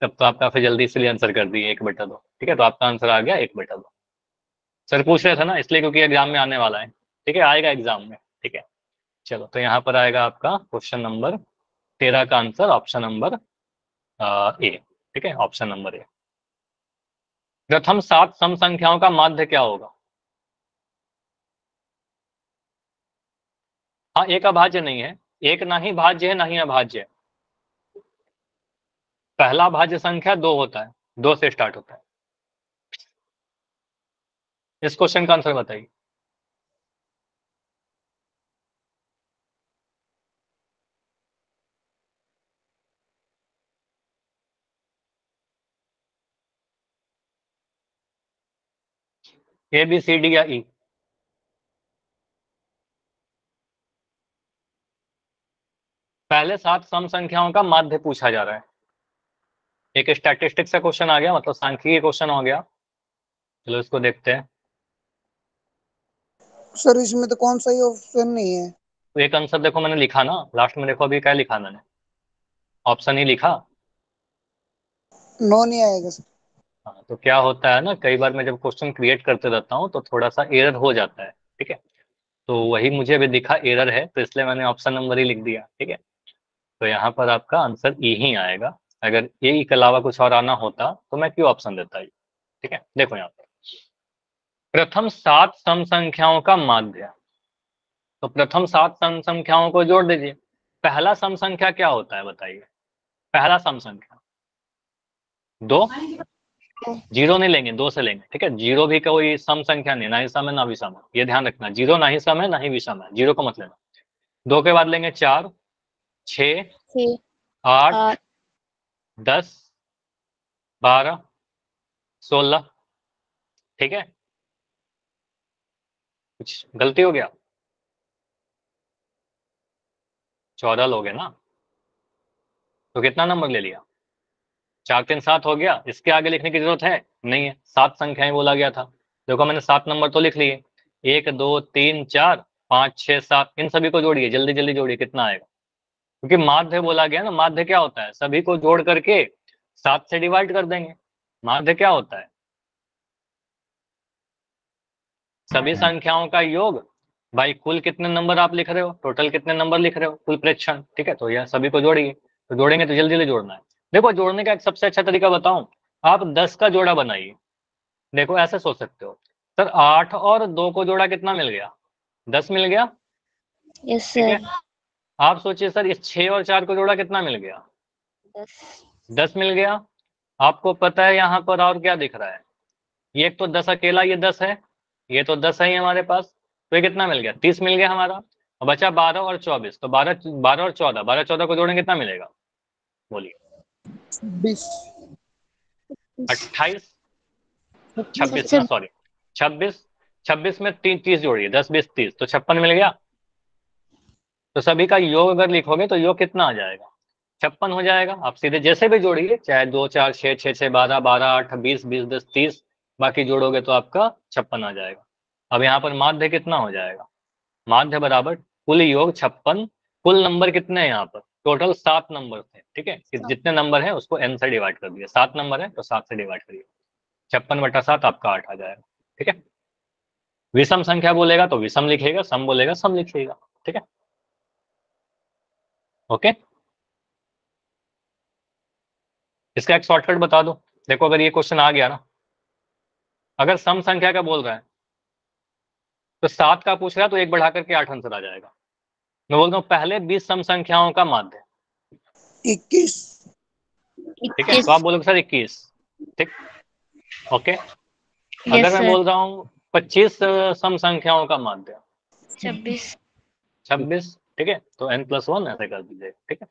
तब तो आप काफी जल्दी इसलिए आंसर कर दिए, 1/2, ठीक है। तो आपका आंसर आ गया 1/2। सर पूछ रहे थे ना इसलिए, क्योंकि एग्जाम में आने वाला है, ठीक है, आएगा एग्जाम में, ठीक है। चलो, तो यहाँ पर आएगा आपका क्वेश्चन नंबर 13 का आंसर, ऑप्शन नंबर ए, ठीक है, ऑप्शन नंबर ए। प्रथम 7 सम संख्याओं का माध्य क्या होगा? हाँ, एक अभाज्य नहीं है, एक ना ही भाज्य है ना ही अभाज्य है। पहला भाज्य संख्या 2 होता है, 2 से स्टार्ट होता है। इस क्वेश्चन का आंसर बताइए। ए बी सी डी या ई? पहले 7 सम संख्याओं का माध्य पूछा जा रहा है। एक स्टैटिस्टिक्स का क्वेश्चन आ गया, मतलब सांख्यिकी क्वेश्चन हो गया। चलो इसको देखते हैं। सर इसमें तो कौन सा ही ऑप्शन नहीं है। तो एक आंसर देखो मैंने लिखा ना लास्ट में, देखो अभी क्या लिखा मैंने, ऑप्शन ही लिखा। 9 नहीं आएगा सर। हाँ, तो क्या होता है ना, कई बार मैं जब क्वेश्चन क्रिएट करते रहता हूँ तो थोड़ा सा एरर हो जाता है, ठीक है। तो वही मुझे भी दिखा एरर है, तो इसलिए मैंने ऑप्शन नंबर ही लिख दिया, ठीक है। तो यहाँ पर आपका आंसर ई ही आएगा। अगर ए के अलावा कुछ और आना होता तो मैं क्यों ऑप्शन देता ही, ठीक है। देखो यहाँ पर प्रथम 7 सम संख्याओं का माध्य, तो प्रथम 7 सम संख्याओं को जोड़ दीजिए। पहला सम संख्या क्या होता है बताइए, पहला सम संख्या 2, जीरो नहीं लेंगे, 2 से लेंगे, ठीक है। जीरो भी कोई सम संख्या नहीं, ना ही सम है ना विषम है, ये ध्यान रखना। जीरो ना ही सम है ना ही विषम है, जीरो को मत लेना। 2 के बाद लेंगे 4, 6, 6 8, 8 10, 12, 16, ठीक है। कुछ गलती हो गया? 14 लोगे ना, तो कितना नंबर ले लिया? 4 3 7 हो गया। इसके आगे लिखने की जरूरत है नहीं है, 7 संख्याएं बोला गया था। देखो मैंने 7 नंबर तो लिख लिए, 1 2 3 4 5 6 7, इन सभी को जोड़िए, जल्दी जल्दी जोड़िए, कितना आएगा। क्योंकि माध्य बोला गया ना, माध्य क्या होता है, सभी को जोड़ करके 7 से डिवाइड कर देंगे। माध्य क्या होता है, सभी संख्याओं का योग। भाई कुल कितने नंबर आप लिख रहे हो, टोटल कितने नंबर लिख रहे हो, कुल प्रेक्षण, ठीक है। तो यह सभी को जोड़िए, तो जोड़ेंगे तो जल्दी जल्दी जोड़ना है। देखो जोड़ने का एक सबसे अच्छा तरीका बताऊं, आप 10 का जोड़ा बनाइए। देखो ऐसे सोच सकते हो, सर 8 और 2 को जोड़ा कितना मिल गया, 10 मिल गया, यस ठीक है। सर आप सोचिए सर इस 6 और 4 को जोड़ा कितना मिल गया, 10 मिल गया। आपको पता है यहाँ पर और क्या दिख रहा है, ये एक तो 10 अकेला, ये 10 है, ये तो 10 है ही हमारे पास, तो ये कितना मिल गया, 30 मिल गया हमारा। और बचा 12 और 24, तो 12 12 और 14, 12 14 को जोड़ेंगे कितना मिलेगा, बोलिए। 26 28, 26 ना, सब सॉरी 26, 26 में 30 जोड़िए, 10 20 30, तो 56 मिल गया। तो सभी का योग अगर लिखोगे तो योग कितना आ जाएगा, 56 हो जाएगा। आप सीधे जैसे भी जोड़िए, चाहे 2 4 6 6 6 12 12 8 20 20 10 30, बाकी जोड़ोगे तो आपका 56 आ जाएगा। अब यहाँ पर माध्य कितना हो जाएगा, माध्य बराबर कुल योग 56, कुल नंबर कितने हैं यहाँ पर, टोटल 7 नंबर थे, ठीक है। कि जितने नंबर है उसको n से डिवाइड कर दिया, 7 नंबर है तो 7 से डिवाइड करिए, 56/7 आपका 8 आ जाएगा, ठीक है। विषम संख्या बोलेगा तो विषम लिखेगा, सम बोलेगा सम लिखिएगा, ठीक है। ओके, इसका एक शॉर्टकट बता दो। देखो अगर ये क्वेश्चन आ गया ना, अगर सम संख्या का बोल रहा है तो 7 का पूछ रहा है तो 1 बढ़ा करके 8 आंसर आ जाएगा। मैं बोलता हूँ पहले 20 सम संख्याओं का माध्य, 21 ठीक है। तो आप बोलोगे सर 21, ठीक, ओके। अगर यस मैं सर बोल रहा हूँ 25 सम संख्याओं का माध्य, 26 26, ठीक है। तो n+1 ऐसे कर दीजिए, ठीक है।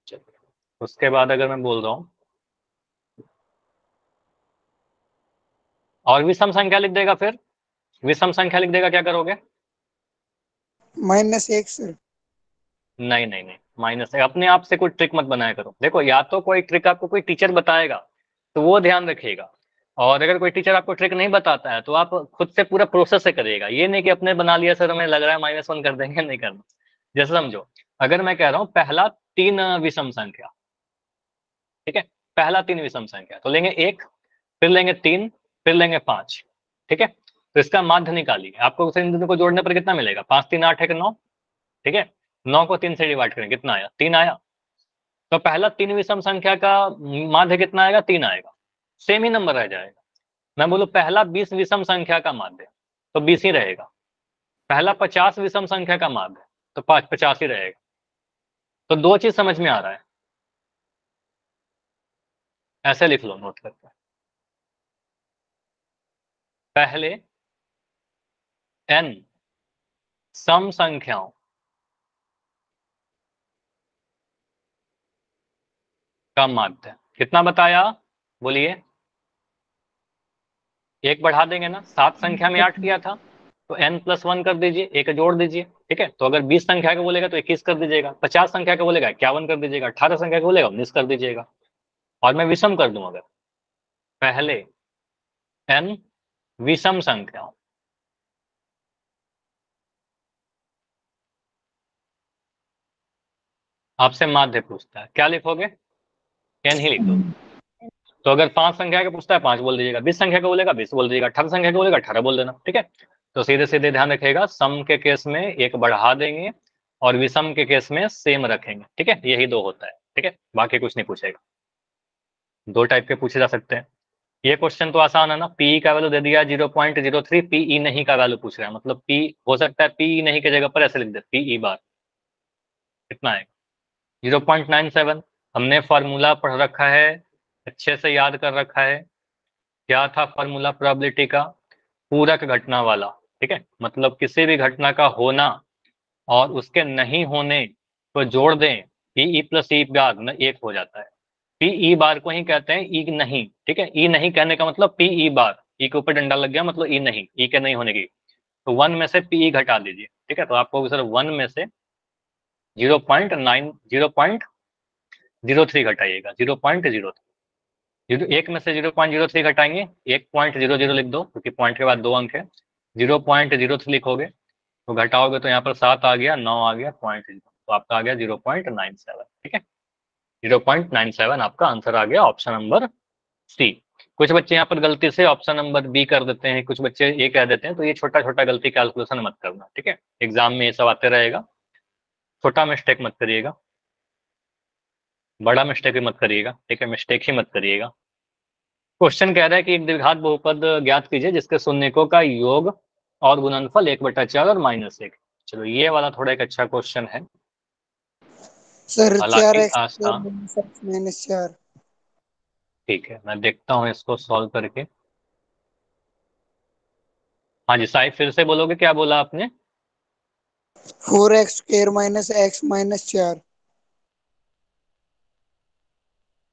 चलिए, उसके बाद अगर मैं बोल रहा हूँ और विषम संख्या लिख देगा, फिर विषम संख्या लिख देगा, क्या करोगे? -1 सर। नहीं नहीं नहीं, माइनस है। अपने आप से कोई ट्रिक मत बनाया करो। देखो या तो कोई ट्रिक आपको कोई टीचर बताएगा तो वो ध्यान रखिएगा, और अगर कोई टीचर आपको ट्रिक नहीं बताता है तो आप खुद से पूरा प्रोसेस से करिएगा। ये नहीं कि अपने बना लिया सर हमें लग रहा है -1 कर देंगे, नहीं करना। जैसे समझो, अगर मैं कह रहा हूँ पहला 3 विषम संख्या, ठीक है, पहला 3 विषम संख्या, तो लेंगे 1, फिर लेंगे 3, फिर लेंगे 5, ठीक है। तो इसका माध्य निकालिए, आपको इन दोनों को जोड़ने पर कितना मिलेगा, 5 3 8 1 9, ठीक है। 9 को 3 से डिवाइड करें, कितना आया, 3 आया। तो पहला 3 विषम संख्या का माध्य कितना आएगा, 3 आएगा, सेम ही नंबर रह जाएगा। मैं बोलूं पहला 20 विषम संख्या का माध्य, तो 20 ही रहेगा। पहला 50 विषम संख्या का माध्य, तो 5 50 ही रहेगा। तो दो चीज समझ में आ रहा है, ऐसे लिख लो नोट करके। पहले n सम संख्याओं का माध्य कितना बताया, बोलिए। 1 बढ़ा देंगे ना, 7 संख्या में 8 किया था तो n+1 कर दीजिए, 1 जोड़ दीजिए, ठीक है। तो अगर 20 संख्या का बोलेगा तो 21 कर दीजिएगा, 50 संख्या का बोलेगा 51 कर दीजिएगा, 18 संख्या का बोलेगा 19 कर दीजिएगा। और मैं विषम कर दूं, अगर पहले n विषम संख्याओं, आपसे माध्य पूछता है, क्या लिखोगे, n ही लिख दोगे, तो अगर 5 संख्या का पूछता है 5 बोल दीजिएगा, 20 संख्या का बोलेगा 20 बोल दीजिएगा, 18 संख्या का बोलेगा 18 बोल देना, ठीक है। तो सीधे सीधे ध्यान रखिएगा, सम के केस में एक बढ़ा देंगे और विषम के केस में सेम रखेंगे, ठीक है। यही दो होता है, ठीक है, बाकी कुछ नहीं पूछेगा। दो टाइप के पूछे जा सकते हैं। ये क्वेश्चन तो आसान है ना, पी का वैल्यू दे दिया 0.03, पीई नहीं का वैल्यू पूछ रहा है, मतलब पी हो सकता है पीई नहीं की जगह पर ऐसे लिख दे पीई बार, कितना है 0.97। हमने फॉर्मूला पढ़ रखा है, अच्छे से याद कर रखा है। क्या था फॉर्मूला प्रोबेबिलिटी का? पूरक घटना वाला, ठीक है, मतलब किसी भी घटना का होना और उसके नहीं होने को जोड़ दें, पीई प्लस ई बार न एक हो जाता है। पीई बार को ही कहते हैं ई नहीं, ठीक है। ई नहीं कहने का मतलब पीई बार, ई के ऊपर डंडा लग गया मतलब ई नहीं, ई के नहीं होने की। तो 1 में से पीई घटा दीजिए, ठीक है। तो आपको सर 1 में से 0.03 घटाइएगा, 0.03। एक में से 0.03 घटाएंगे, 1.00 लिख दो क्योंकि पॉइंट के बाद 2 अंक है। 0.03 लिखोगे तो घटाओगे तो यहाँ पर 7 आ गया, 9 आ गया, 0.0, तो आपका आ गया 0.97, ठीक है। 0.97 आपका आंसर आ गया, ऑप्शन नंबर सी। कुछ बच्चे यहाँ पर गलती से ऑप्शन नंबर बी कर देते हैं, कुछ बच्चे ए कह देते हैं, तो ये छोटा छोटा गलती कैलकुलेशन मत करना, ठीक है। एग्जाम में ये सब आते रहेगा, छोटा मिस्टेक मत करिएगा, बड़ा मिस्टेक भी मत करिएगा, ठीक है, मिस्टेक ही मत करिएगा। क्वेश्चन कह रहा है कि एक द्विघात बहुपद ज्ञात कीजिए जिसके शून्यकों का योग और गुणनफल 1/4 और -1। चलो ये वाला थोड़ा एक अच्छा क्वेश्चन है, सर 4 हालांकि एक्स स्क्वायर आसान। Minus x minus 4। ठीक है, मैं देखता हूँ इसको सॉल्व करके। हाँ जी साहिब, फिर से बोलोगे, क्या बोला आपने? 4 x square minus x minus 4।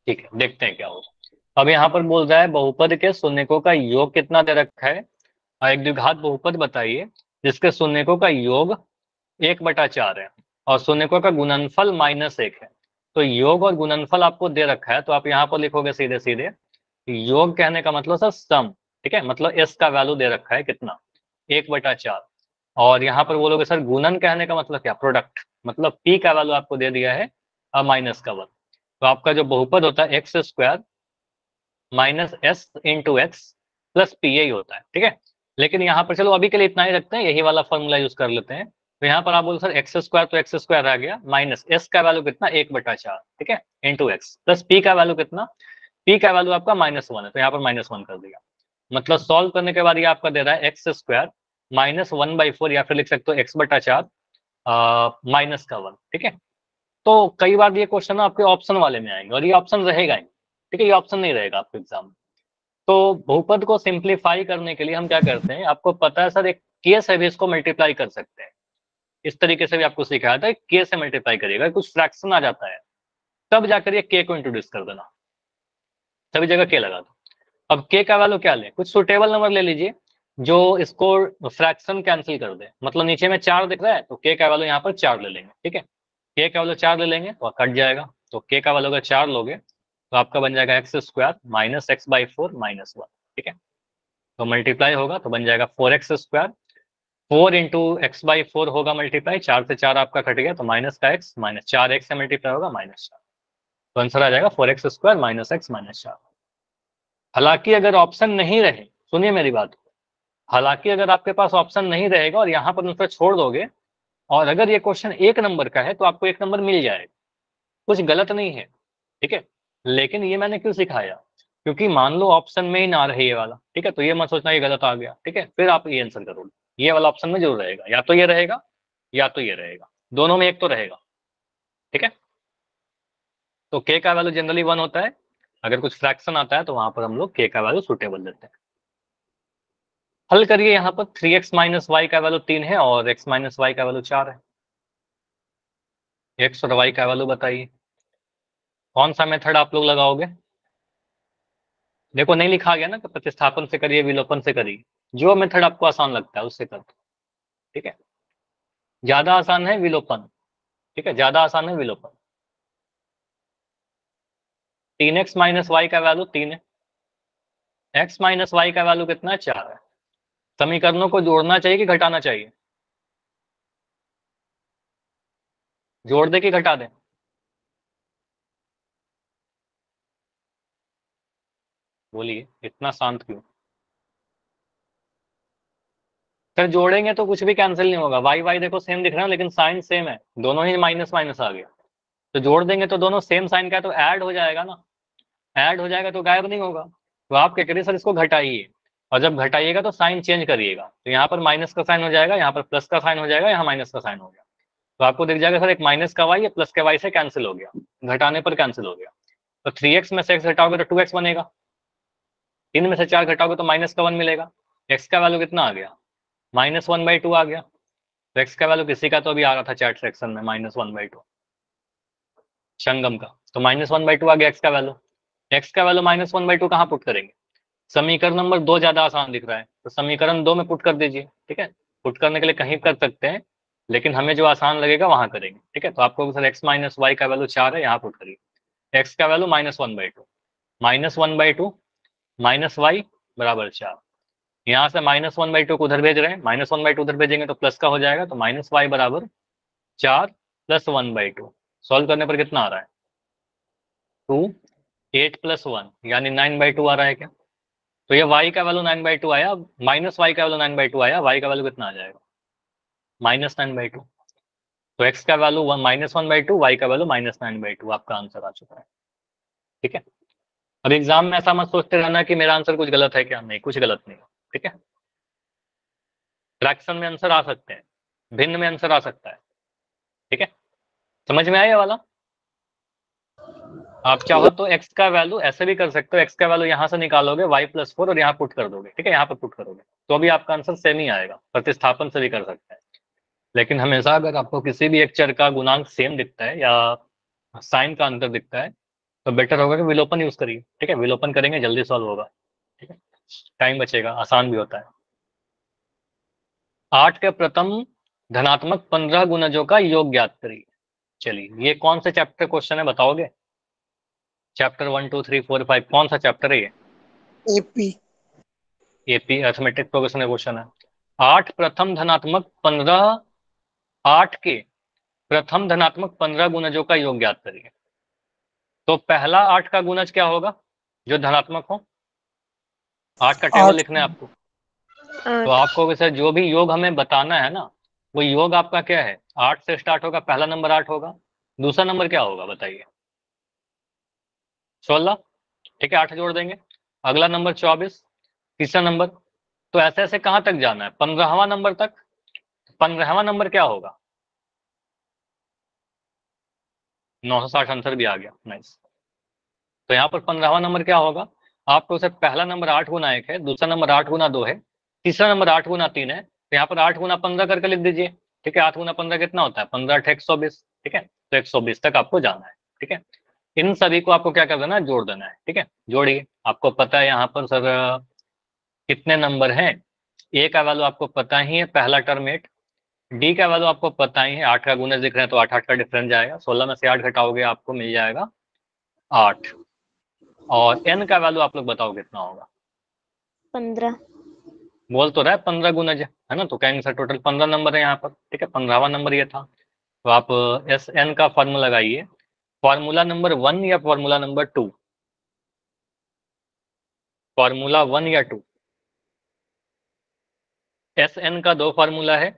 ठीक है, देखते हैं क्या होगा। अब यहाँ पर बोल रहा है बहुपद के शून्यकों का योग कितना दे रखा है, और एक द्विघात बहुपद बताइए जिसके शून्यकों का योग 1/4 है और शून्यकों का गुणनफल -1 है। तो योग और गुणनफल आपको दे रखा है, तो आप यहाँ पर लिखोगे सीधे सीधे, योग कहने का मतलब सर सम, ठीक है, मतलब एस का वैल्यू दे रखा है कितना, 1/4। और यहाँ पर बोलोगे सर गुणन कहने का मतलब क्या, प्रोडक्ट, मतलब पी का वैल्यू आपको दे दिया है -1। तो आपका जो बहुपद होता है x square minus S into x plus P यही होता है, ठीक है। लेकिन यहाँ पर चलो अभी के लिए इतना ही रखते हैं, यही वाला फॉर्मूला यूज कर लेते हैं। तो यहाँ पर आप बोलो सर एक्स स्क्वायर, तो एक्स स्क्वायर आ गया माइनस एस का वैल्यू कितना 1/4, ठीक है, इंटू एक्स प्लस पी का वैल्यू कितना, पी का वैल्यू आपका -1 है, तो यहाँ पर -1 कर दिया। मतलब सॉल्व करने के बाद ये आपका दे रहा है एक्स स्क्वायर -1/4, या फिर लिख सकते हो x/4 -1, ठीक है। तो कई बार ये क्वेश्चन ना आपके ऑप्शन वाले में आएंगे और ये ऑप्शन रहेगा ही, ठीक है, ये ऑप्शन नहीं रहेगा आपके एग्जाम में। तो बहुपद को सिंप्लीफाई करने के लिए हम क्या करते हैं, आपको पता है सर एक के से भी इसको मल्टीप्लाई कर सकते हैं, इस तरीके से भी आपको सिखाया था, के से मल्टीप्लाई करिएगा, कुछ फ्रैक्शन आ जाता है तब जाकर ये के को इंट्रोड्यूस कर देना, सभी जगह के लगा दो। अब के का वैल्यू क्या ले, कुछ सुटेबल नंबर ले लीजिए जो इसको फ्रैक्शन कैंसिल कर दे, मतलब नीचे में 4 दिख रहा है तो के का वैल्यू यहाँ पर 4 ले लेंगे, ठीक है। के का वैल्यू 4 ले लेंगे तो कट जाएगा, तो के का वैल्यू अगर 4 लोगे तो आपका बन जाएगा एक्स स्क्वायर माइनस x/4 -1, ठीक है। तो मल्टीप्लाई होगा तो बन जाएगा 4x स्क्वायर, 4 इंटू x/4 होगा मल्टीप्लाई, 4 से 4 आपका कट गया तो माइनस का x माइनस 4x से मल्टीप्लाई होगा -4, तो आंसर आ जाएगा 4x स्क्वायर माइनस x -4। हालांकि अगर ऑप्शन नहीं रहे, सुनिए मेरी बात, हालांकि अगर आपके पास ऑप्शन नहीं रहेगा और यहाँ पर आंसर छोड़ दोगे और अगर ये क्वेश्चन 1 नंबर का है तो आपको 1 नंबर मिल जाएगा, कुछ गलत नहीं है, ठीक है। लेकिन ये मैंने क्यों सिखाया, क्योंकि मान लो ऑप्शन में ही ना रहे ये वाला, ठीक है, तो ये मत सोचना ये गलत आ गया, ठीक है, फिर आप ये आंसर करोगे, ये वाला ऑप्शन में जरूर रहेगा, या तो ये रहेगा या तो ये रहेगा, दोनों में एक तो रहेगा, ठीक है। तो के का वैल्यू जनरली 1 होता है, अगर कुछ फ्रैक्शन आता है तो वहां पर हम लोग के का वैल्यू सुटेबल देते हैं। हल करिए, यहाँ पर 3x माइनस वाई का वैल्यू 3 है और x माइनस वाई का वैल्यू 4 है। x और y का वैल्यू बताइए, कौन सा मेथड आप लोग लगाओगे? देखो नहीं लिखा गया ना कि प्रतिस्थापन से करिए विलोपन से करिए, जो मेथड आपको आसान लगता है उससे कर, ठीक है। ज्यादा आसान है विलोपन, ठीक है, ज्यादा आसान है विलोपन। 3x माइनस वाई का वैल्यू 3 है, x माइनस वाई का वैल्यू कितना है 4 है। समीकरणों को जोड़ना चाहिए कि घटाना चाहिए, जोड़ दे कि घटा दे? बोलिए इतना शांत क्यों? सर जोड़ेंगे तो कुछ भी कैंसिल नहीं होगा, वाई वाई देखो सेम दिख रहा है लेकिन साइन सेम है, दोनों ही माइनस माइनस आ गया, तो जोड़ देंगे तो दोनों सेम साइन का है तो ऐड हो जाएगा ना, ऐड हो जाएगा तो गायब नहीं होगा। तो आप क्या करिए सर, इसको घटाइए, और जब घटाइएगा तो साइन चेंज करिएगा, तो यहाँ पर माइनस का साइन हो जाएगा, यहाँ पर प्लस का साइन हो जाएगा, यहाँ माइनस का साइन हो गया, तो आपको दिख जाएगा सर एक माइनस का वाई या प्लस के वाई से कैंसिल हो गया, घटाने पर कैंसिल हो गया। तो 3x में से x घटाओगे तो 2x बनेगा, 3 में से 4 घटाओगे तो माइनस का 1 मिलेगा, x का वैल्यू कितना आ गया, -1/2 आ गया। तो x का वैल्यू किसी का तो अभी आ रहा था चैट सेक्शन में -1/2, संगम का, तो -1/2 आ गया x का वैल्यू। x का वैल्यू -1/2 कहाँ पुट करेंगे, समीकरण नंबर 2 ज्यादा आसान दिख रहा है, तो समीकरण 2 में पुट कर दीजिए, ठीक है, पुट करने के लिए कहीं कर सकते हैं, लेकिन हमें जो आसान लगेगा वहां करेंगे, ठीक है। तो आपको सर x माइनस वाई का वैल्यू 4 है, यहाँ पुट करिए, x का वैल्यू -1/2, -1/2 माइनस वाई बराबर 4, यहाँ से -1/2 को उधर भेज रहे हैं, -1/2 उधर भेजेंगे तो प्लस का हो जाएगा, तो -y बराबर 4 + 1/2, सॉल्व करने पर कितना आ रहा है 2, 8 + 1 यानी 9/2 आ रहा है क्या, तो ये y का वैल्यू 9/2 आया, -y का वैल्यू 9/2 आया, y का वैल्यू कितना आ जाएगा -9/2, तो x का वैल्यू -1/2, y का वैल्यू -9/2, आपका आंसर आ चुका है, ठीक है। अब एग्जाम में ऐसा मत सोचते रहना कि मेरा आंसर कुछ गलत है क्या, नहीं कुछ गलत नहीं, ठीक है। फ्रैक्शन में आंसर आ सकते हैं, भिन्न में आंसर आ सकता है, ठीक है, समझ में आया ये वाला। आप चाहो तो x का वैल्यू ऐसे भी कर सकते हो, x का वैल्यू यहाँ से निकालोगे y + 4 और यहाँ पुट कर दोगे, ठीक है, यहाँ पर पुट करोगे तो अभी आपका आंसर सेम ही आएगा, प्रतिस्थापन से भी कर सकते हैं, लेकिन हमेशा अगर आपको किसी भी एक चर का गुणांक सेम दिखता है या साइन का अंतर दिखता है तो बेटर होगा कि विलोपन यूज करिए, ठीक है, विलोपन करेंगे जल्दी सॉल्व होगा, ठीक है, टाइम बचेगा, आसान भी होता है। 8 के प्रथम धनात्मक 15 गुणजों का योग ज्ञात करिए। चलिए ये कौन से चैप्टर क्वेश्चन है बताओगे, चैप्टर 1 2 3 4 5 कौन सा चैप्टर है ये, एपी। एपी अर्थमेटिक प्रोग्रेशन का क्वेश्चन है। 8 प्रथम धनात्मक 15, 8 के प्रथम धनात्मक 15 गुणजों का योग ज्ञात करिए। तो पहला 8 का गुणज क्या होगा जो धनात्मक हो, 8 का टेबल 8 लिखना है आपको, तो 8 आपको वैसे जो भी योग हमें बताना है ना, वो योग आपका क्या है, 8 से स्टार्ट होगा, पहला नंबर 8 होगा, दूसरा नंबर क्या होगा बताइए 16, ठीक है, 8 जोड़ देंगे, अगला नंबर 24, तीसरा नंबर, तो ऐसे ऐसे कहां तक जाना है 15वां नंबर तक, 15वां नंबर क्या होगा 960, आंसर भी आ गया, नाइस। तो यहाँ पर 15वां नंबर क्या होगा, आपको उसे पहला नंबर 8 गुना 1 है, दूसरा नंबर 8 गुना 2 है, तीसरा नंबर 8 गुना 3 है, तो यहाँ पर 8 गुना 15 करके लिख दीजिए, ठीक है, 8 गुना 15 कितना होता है 15 × 120, ठीक है, तो 120 तक आपको जाना है, ठीक है। इन सभी को आपको क्या कर देना है, जोड़ देना है, ठीक है, जोड़िए, आपको पता है यहाँ पर सर कितने नंबर हैं, ए का वैल्यू आपको पता ही है, पहला टर्म 8, डी का वैल्यू आपको पता ही है, 8 का गुणज दिख रहे हैं तो 8 8 का डिफरेंस जाएगा, 16 में से 8 घटाओगे आपको मिल जाएगा 8, और एन का वैल्यू आप लोग बताओ कितना होगा, 15 बोल तो रहा है 15 गुणज है ना, तो कहेंगे सर टोटल 15 नंबर है यहाँ पर, ठीक है, 15वां नंबर ये था, तो आप एस एन का फॉर्मूला लगाइए, फॉर्मूला नंबर 1 या फॉर्मूला नंबर 2, फॉर्मूला 1 या 2, एस एन का 2 फार्मूला है,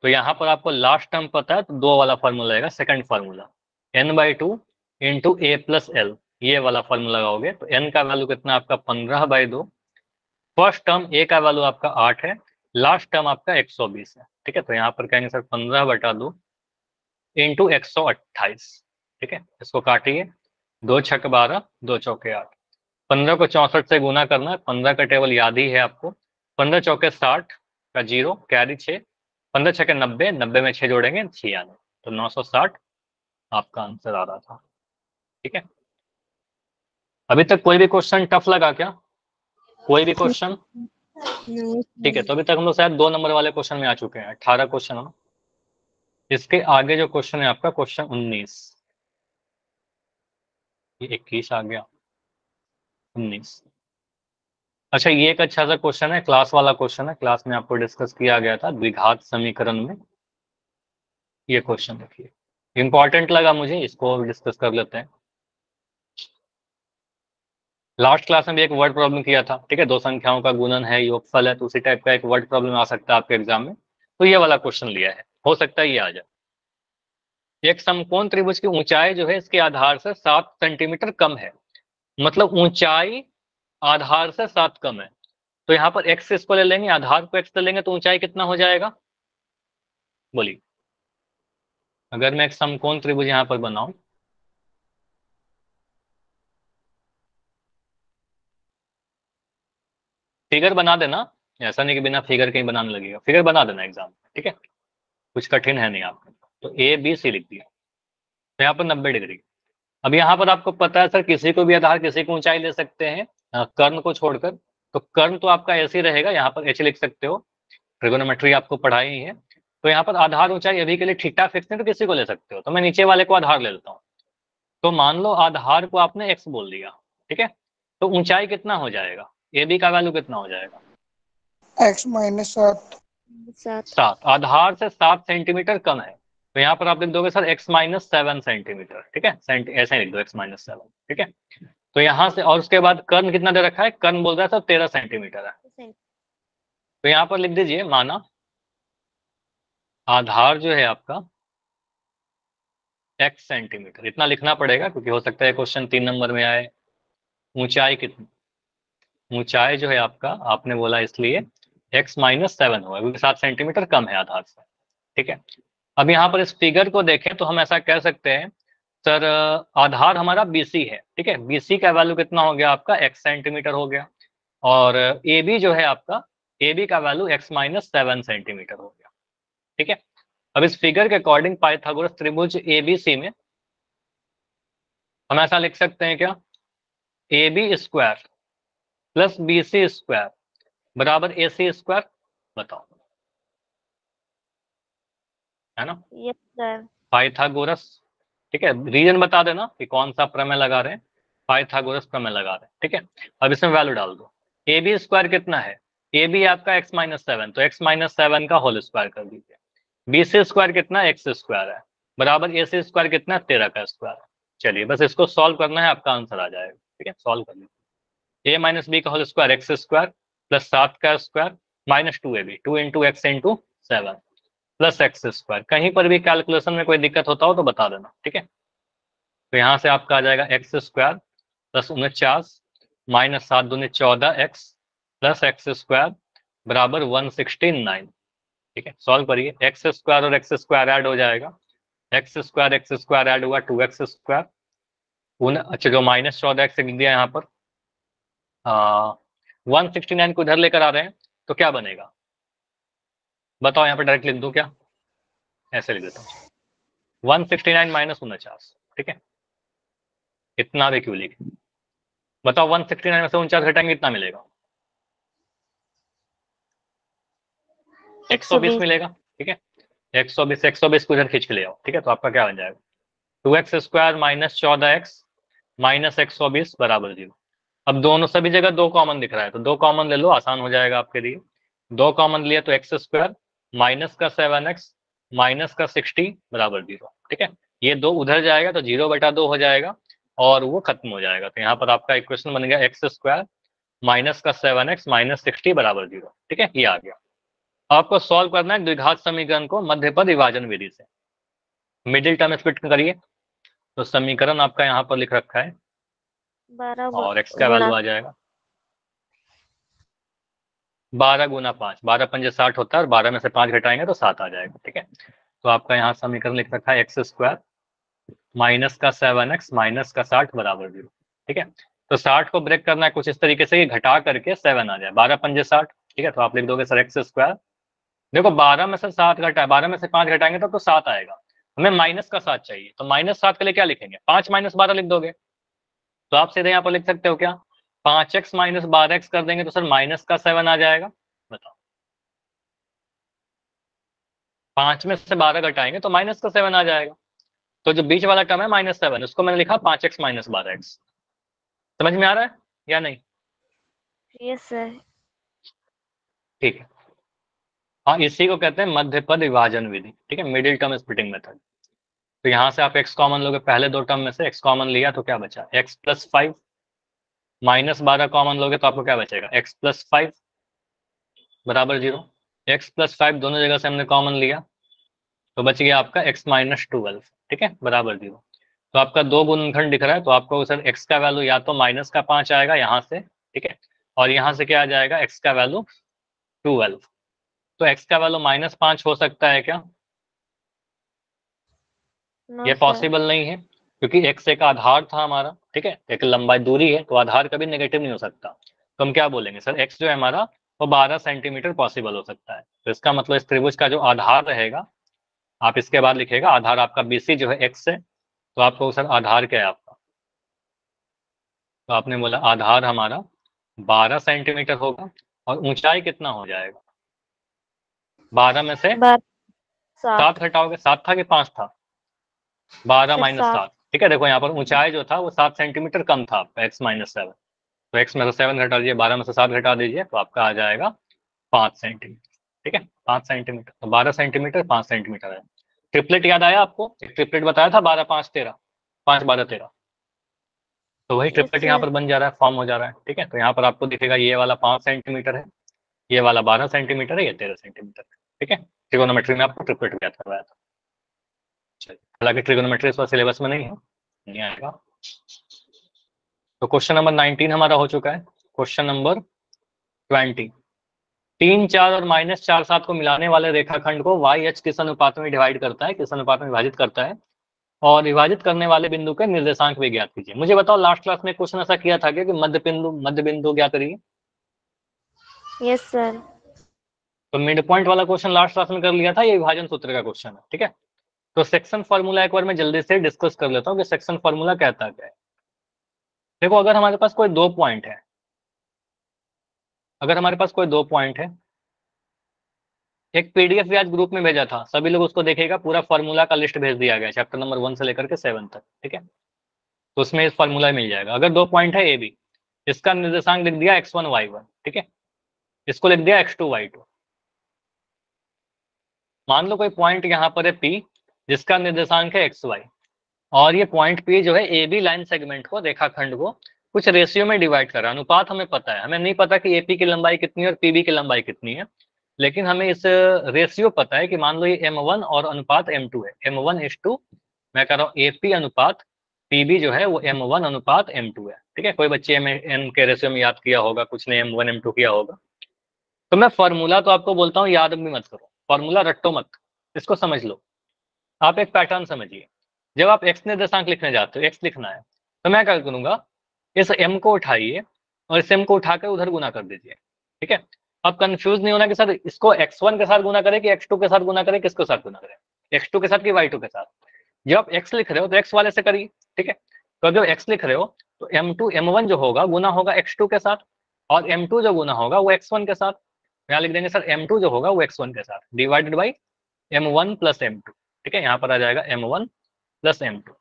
तो यहाँ पर आपको लास्ट टर्म पता है तो 2 वाला फार्मूला आएगा, सेकंड फार्मूला n/2 इंटू ए प्लस एल, ये वाला फार्मूला लगाओगे तो n का वैल्यू कितना आपका 15/2, फर्स्ट टर्म ए का वैल्यू आपका 8 है, लास्ट टर्म आपका 120 है, ठीक है, तो यहाँ पर कहेंगे सर 15/2 इंटू 128, ठीक है, इसको काटिए, 2 छक 12, 2 चौके 8, 15 को 64 से गुना करना है, 15 का टेबल याद ही है आपको, 15 चौके 60 का 0 कैरी 6, 15 छके 90, 90 में 6 जोड़ेंगे 96, तो 960 आपका आंसर आ रहा था, ठीक है। अभी तक कोई भी क्वेश्चन टफ लगा क्या, कोई भी क्वेश्चन, नहीं ठीक है, तो अभी तक हम लोग शायद 2 नंबर वाले क्वेश्चन में आ चुके हैं, 18 क्वेश्चन हो, इसके आगे जो क्वेश्चन है आपका क्वेश्चन 19, ये 21 आ गया, 19, अच्छा ये एक अच्छा सा क्वेश्चन है, क्लास वाला क्वेश्चन है, क्लास में आपको डिस्कस किया गया था द्विघात समीकरण में, ये क्वेश्चन देखिए, इंपॉर्टेंट लगा मुझे, इसको डिस्कस कर लेते हैं। लास्ट क्लास में भी एक वर्ड प्रॉब्लम किया था, ठीक है, दो संख्याओं का गुणन है, योगफल है, तो उसी टाइप का एक वर्ड प्रॉब्लम आ सकता है आपके एग्जाम में, तो ये वाला क्वेश्चन लिया है, हो सकता है ये आ जाए। एक समकोण त्रिभुज की ऊंचाई जो है इसके आधार से 7 सेंटीमीटर कम है, मतलब ऊंचाई आधार से 7 कम है, तो यहाँ पर एक्स इसको ले लेंगे, आधार को एक्स ले लेंगे, तो ऊंचाई कितना हो जाएगा, बोलिए। अगर मैं एक समकोण त्रिभुज यहाँ पर बनाऊं, फिगर बना देना, ऐसा नहीं कि बिना फिगर के ही बनाने लगेगा, फिगर बना देना एग्जाम में, ठीक है, कुछ कठिन है नहीं आपका। तो ए बी सी लिख दिया, तो यहाँ पर 90 डिग्री। अब यहाँ पर आपको पता है सर किसी को भी आधार किसी को ऊंचाई ले सकते हैं कर्ण को छोड़कर, तो कर्ण तो आपका ऐसे ही रहेगा, यहाँ पर एच लिख सकते हो, ट्रिगोनोमेट्री आपको पढ़ाई ही है। तो यहाँ पर आधार ऊंचाई अभी के लिए ठीक ठाक फिक्स नहीं, तो किसी को ले सकते हो, तो मैं नीचे वाले को आधार ले लेता हूँ। तो मान लो आधार को आपने एक्स बोल दिया, ठीक है, तो ऊंचाई कितना हो जाएगा, ए बी का वैल्यू कितना हो जाएगा, एक्स माइनस 7। 7, आधार से 7 सेंटीमीटर कम है, तो यहाँ पर आप लिख दोगे सर एक्स माइनस 7 सेंटीमीटर, ठीक है, ऐसे ही लिख दो एक्स माइनस 7, ठीक है। तो यहाँ से और उसके बाद कर्ण कितना दे रखा है, कर्ण बोल रहा है सर 13 सेंटीमीटर है, तो यहाँ पर लिख दीजिए माना आधार जो है आपका x सेंटीमीटर, इतना लिखना पड़ेगा क्योंकि हो सकता है क्वेश्चन 3 नंबर में आए। ऊंचाई कितनी, ऊंचाई जो है आपका आपने बोला इसलिए x माइनस 7 होगा क्योंकि 7 सेंटीमीटर कम है आधार से, ठीक है। अब यहाँ पर इस फिगर को देखें तो हम ऐसा कह सकते हैं सर आधार हमारा BC है, ठीक है, BC का वैल्यू कितना हो गया आपका x सेंटीमीटर हो गया, और AB जो है आपका AB का वैल्यू x माइनस 7 सेंटीमीटर हो गया, ठीक है। अब इस फिगर के अकॉर्डिंग पाइथागोरस त्रिभुज ABC में हम ऐसा लिख सकते हैं क्या, AB square plus BC square बराबर AC स्क्वायर, बताओ, है ना, यस सर। पाइथागोरस, ठीक है, रीजन बता देना कि कौन सा प्रमेय लगा रहे हैं, पाइथागोरस प्रमेय लगा रहे हैं, ठीक है। अब इसमें वैल्यू डाल दो, ए बी स्क्वायर कितना है, ए बी आपका एक्स माइनस 7, तो एक्स माइनस 7 का होल स्क्वायर कर दीजिए, बी सी स्क्वायर कितना एक्स स्क्वायर है बराबर ए सी स्क्वायर कितना 13 का स्क्वायर है। चलिए बस इसको सॉल्व करना है, आपका आंसर आ जाएगा, ठीक है, सॉल्व कर लीजिए, ए माइनस बी का whole square X square plus 7 का square minus 2ab 2 into X into 7 plus X square. कहीं पर भी कैलकुलेशन में कोई दिक्कत होता हो तो बता देना, ठीक है। तो यहाँ से आपका आ जाएगा एक्स स्क्वायर प्लस 49 माइनस 7 दूनी 14x प्लस एक्स स्क्वायर बराबर 169, ठीक है, सॉल्व करिए, एक्स स्क्वायर और एक्स स्क्वायर ऐड हो जाएगा, एक्स स्क्वायर ऐड हुआ 2x स्क्वायर, अच्छा जो माइनस 14x लिख दिया यहाँ पर, 169 को इधर लेकर आ रहे हैं तो क्या बनेगा, बताओ, यहाँ पर डायरेक्ट लिख दूं क्या, ऐसे लिख देता हूँ 169 माइनस 49, ठीक है, इतना भी क्यों लिखे, बताओ 169 में से 49 घटाएंगे कितना मिलेगा, 120 मिलेगा, ठीक है, 120 को इधर खींच के ले आओ, ठीक है, तो आपका क्या बन जाएगा 2x square minus 14x minus 120 बराबर 0। अब दोनों सभी जगह 2 कॉमन दिख रहा है तो 2 कॉमन ले लो, आसान हो जाएगा आपके लिए, 2 कॉमन लिया तो एक्स स्क्वायर माइनस का 7x माइनस का 60 बराबर 0, ठीक है, ये 2 उधर जाएगा तो 0/2 हो जाएगा और वो खत्म हो जाएगा, तो यहाँ पर आपका इक्वेशन बन गया एक्स स्क्वायर माइनस का 7x माइनस 60 बराबर 0, ठीक है, ये आ गया। आपको सॉल्व करना है द्विघात समीकरण को मध्य पद विभाजन विधि से, मिडिल टर्म स्प्लिट करिए, तो समीकरण आपका यहाँ पर लिख रखा है 12 और x का वैल्यू आ जाएगा 12 गुना 5, 12 पंजे 60 होता है और 12 में से 5 घटाएंगे तो 7 आ जाएगा, ठीक है। तो आपका यहाँ समीकरण लिख रखा है एक्स स्क्वायर माइनस का 7x माइनस का 60 बराबर 0, ठीक है। तो 60 को ब्रेक करना है कुछ इस तरीके से घटा करके 7 आ जाए, 12 पंजे 60, ठीक है, तो आप लिख दोगे सर एक्स स्क्वायर, देखो 12 में से 7 घटा 12 में से 5 घटाएंगे तो 7 आएगा, हमें माइनस का 7 चाहिए, तो माइनस 7 के लिए क्या लिखेंगे, 5 माइनस 12 लिख दोगे, तो आप सीधे यहाँ पर लिख सकते हो क्या 5x माइनस 12x कर देंगे तो सर माइनस का 7 आ जाएगा, बताओ 5 में से 12 घटाएंगे तो माइनस का 7 आ जाएगा, तो जो बीच वाला टर्म है -7 उसको मैंने लिखा 5x माइनस 12x, समझ में आ रहा है या नहीं, यस सर। ठीक है, हाँ इसी को कहते हैं मध्य पद विभाजन विधि, ठीक है, मिडिल टर्म स्प्लिटिंग मेथड। तो यहाँ से आप x कॉमन लोगे, पहले 2 टर्म में से x कॉमन लिया तो क्या बचा x प्लस 5 -12 कॉमन लोगे तो आपको क्या बचेगा, x प्लस 5 बराबर 0। x प्लस 5 दोनों जगह से हमने कॉमन लिया तो बच गया आपका x माइनस 12, ठीक है, बराबर 0। तो आपका दो गुणनखंड दिख रहा है तो आपको सर x का वैल्यू या तो -5 आएगा यहाँ से, ठीक है, और यहाँ से क्या आ जाएगा, x का वैल्यू 12। तो x का वैल्यू -5 हो सकता है क्या? नो ये सर। पॉसिबल नहीं है क्योंकि x एक आधार था हमारा, ठीक है, एक लंबाई दूरी है तो आधार कभी नेगेटिव नहीं हो सकता। तो हम क्या बोलेंगे सर, x जो है हमारा वो 12 सेंटीमीटर पॉसिबल हो सकता है। तो इसका मतलब इस त्रिभुज का जो आधार रहेगा, आप इसके बाद लिखेगा आधार आपका BC जो है x है, तो आपको सर आधार क्या है आपका, तो आपने बोला आधार हमारा 12 सेंटीमीटर होगा और ऊंचाई कितना हो जाएगा, 12 में से 7 7 घटाओगे, 7 था कि 5 था, 12 सर माइनस 7 7, ठीक है। देखो यहाँ पर ऊंचाई जो था वो 7 सेंटीमीटर कम था आपका, x माइनस 7, तो x में से 7 घटा दीजिए, 12 में से 7 घटा दीजिए तो आपका आ जाएगा 5 सेंटीमीटर, ठीक है, 5 सेंटीमीटर। तो 12 सेंटीमीटर 5 सेंटीमीटर है। ट्रिपलेट याद आया आपको, एक ट्रिपलेट बताया था 12 5 13, 5 12 13, तो वही यस ट्रिपलेट यहाँ सर। पर बन जा रहा है, फॉर्म हो जा रहा है, ठीक है। तो यहाँ पर आपको दिखेगा ये वाला 5 सेंटीमीटर है, ये वाला 12 सेंटीमीटर है, ये 13 सेंटीमीटर है, ठीक है। ट्रिगोनोमेट्री में आपको ट्रिपलेट भी याद करवाया था। चलिए, हालांकि ट्रिगोनोमेट्री इस बार सिलेबस में नहीं है, नहीं आएगा। तो क्वेश्चन नंबर 19 हमारा हो चुका है। क्वेश्चन नंबर 20, 3 4 और -4 7 को मिलाने वाले रेखाखंड को y h किस अनुपात में डिवाइड करता है, किस अनुपात में विभाजित करता है, और विभाजित करने वाले बिंदु के निर्देशांक भी ज्ञात कीजिए। मुझे बताओ लास्ट क्लास में क्वेश्चन ऐसा किया था कि मध्य बिंदु क्या करिए, यस सर। तो मिड पॉइंट वाला क्वेश्चन लास्ट क्लास में कर लिया था, ये विभाजन सूत्र का क्वेश्चन है, ठीक है। तो सेक्शन फॉर्मूला एक बार मैं जल्दी से डिस्कस कर लेता हूँ कि सेक्शन फॉर्मूला कहता क्या है। देखो अगर हमारे पास कोई दो पॉइंट है, अगर हमारे पास कोई दो पॉइंट है, एक पीडीएफ भी आज ग्रुप में भेजा था, सभी लोग उसको देखेगा, पूरा फॉर्मूला का लिस्ट भेज दिया गया चैप्टर नंबर 1 से लेकर के 7 तक, ठीक है। तो उसमें इस फॉर्मूला मिल जाएगा। अगर दो पॉइंट है ए बी, इसका निर्देशांक लिख दिया x1 y1, ठीक है, इसको लिख दिया x2 y2। मान लो कोई पॉइंट यहाँ पर है P जिसका निर्देशांक है xy, और ये पॉइंट P जो है ए बी लाइन सेगमेंट को, रेखाखंड को कुछ रेशियो में डिवाइड कर रहा है। अनुपात हमें पता है, हमें नहीं पता कि AP की लंबाई कितनी है और PB की लंबाई कितनी है, लेकिन हमें इस रेशियो पता है कि मान लो ये M1 और अनुपात M2 है, M1:2, मैं कह रहा हूँ AP अनुपात PB जो है वो M1 अनुपात M2 है, ठीक है। कोई बच्चे M के रेशियो में याद किया होगा, कुछ ने M1 M2 किया होगा। तो मैं फॉर्मूला तो आपको बोलता हूँ याद भी मत करो, फॉर्मूला रट्टो मत, इसको समझ लो। आप एक पैटर्न समझिए, जब आप x निर्देशांक लिखने जाते हो, x लिखना है, तो मैं क्या करूंगा, इस m को उठाइए और इस m को उठाकर उधर गुना कर दीजिए, ठीक है। अब कंफ्यूज नहीं होना कि सर इसको x1 के साथ गुना करें कि x2 के साथ गुना करें, किसके साथ गुना करें, x2 के साथ कि y2 के साथ। जब आप x लिख रहे हो तो x वाले से करिए, ठीक है। तो जब x लिख रहे हो तो m2 m1 जो होगा गुना होगा x2 के साथ, और m2 जो गुना होगा वो x1 के साथ। यहाँ लिख देंगे सर m2 जो होगा वो x1 के साथ divided by m1 plus m2, ठीक है। यहाँ पर आ जाएगा m1 प्लस m2,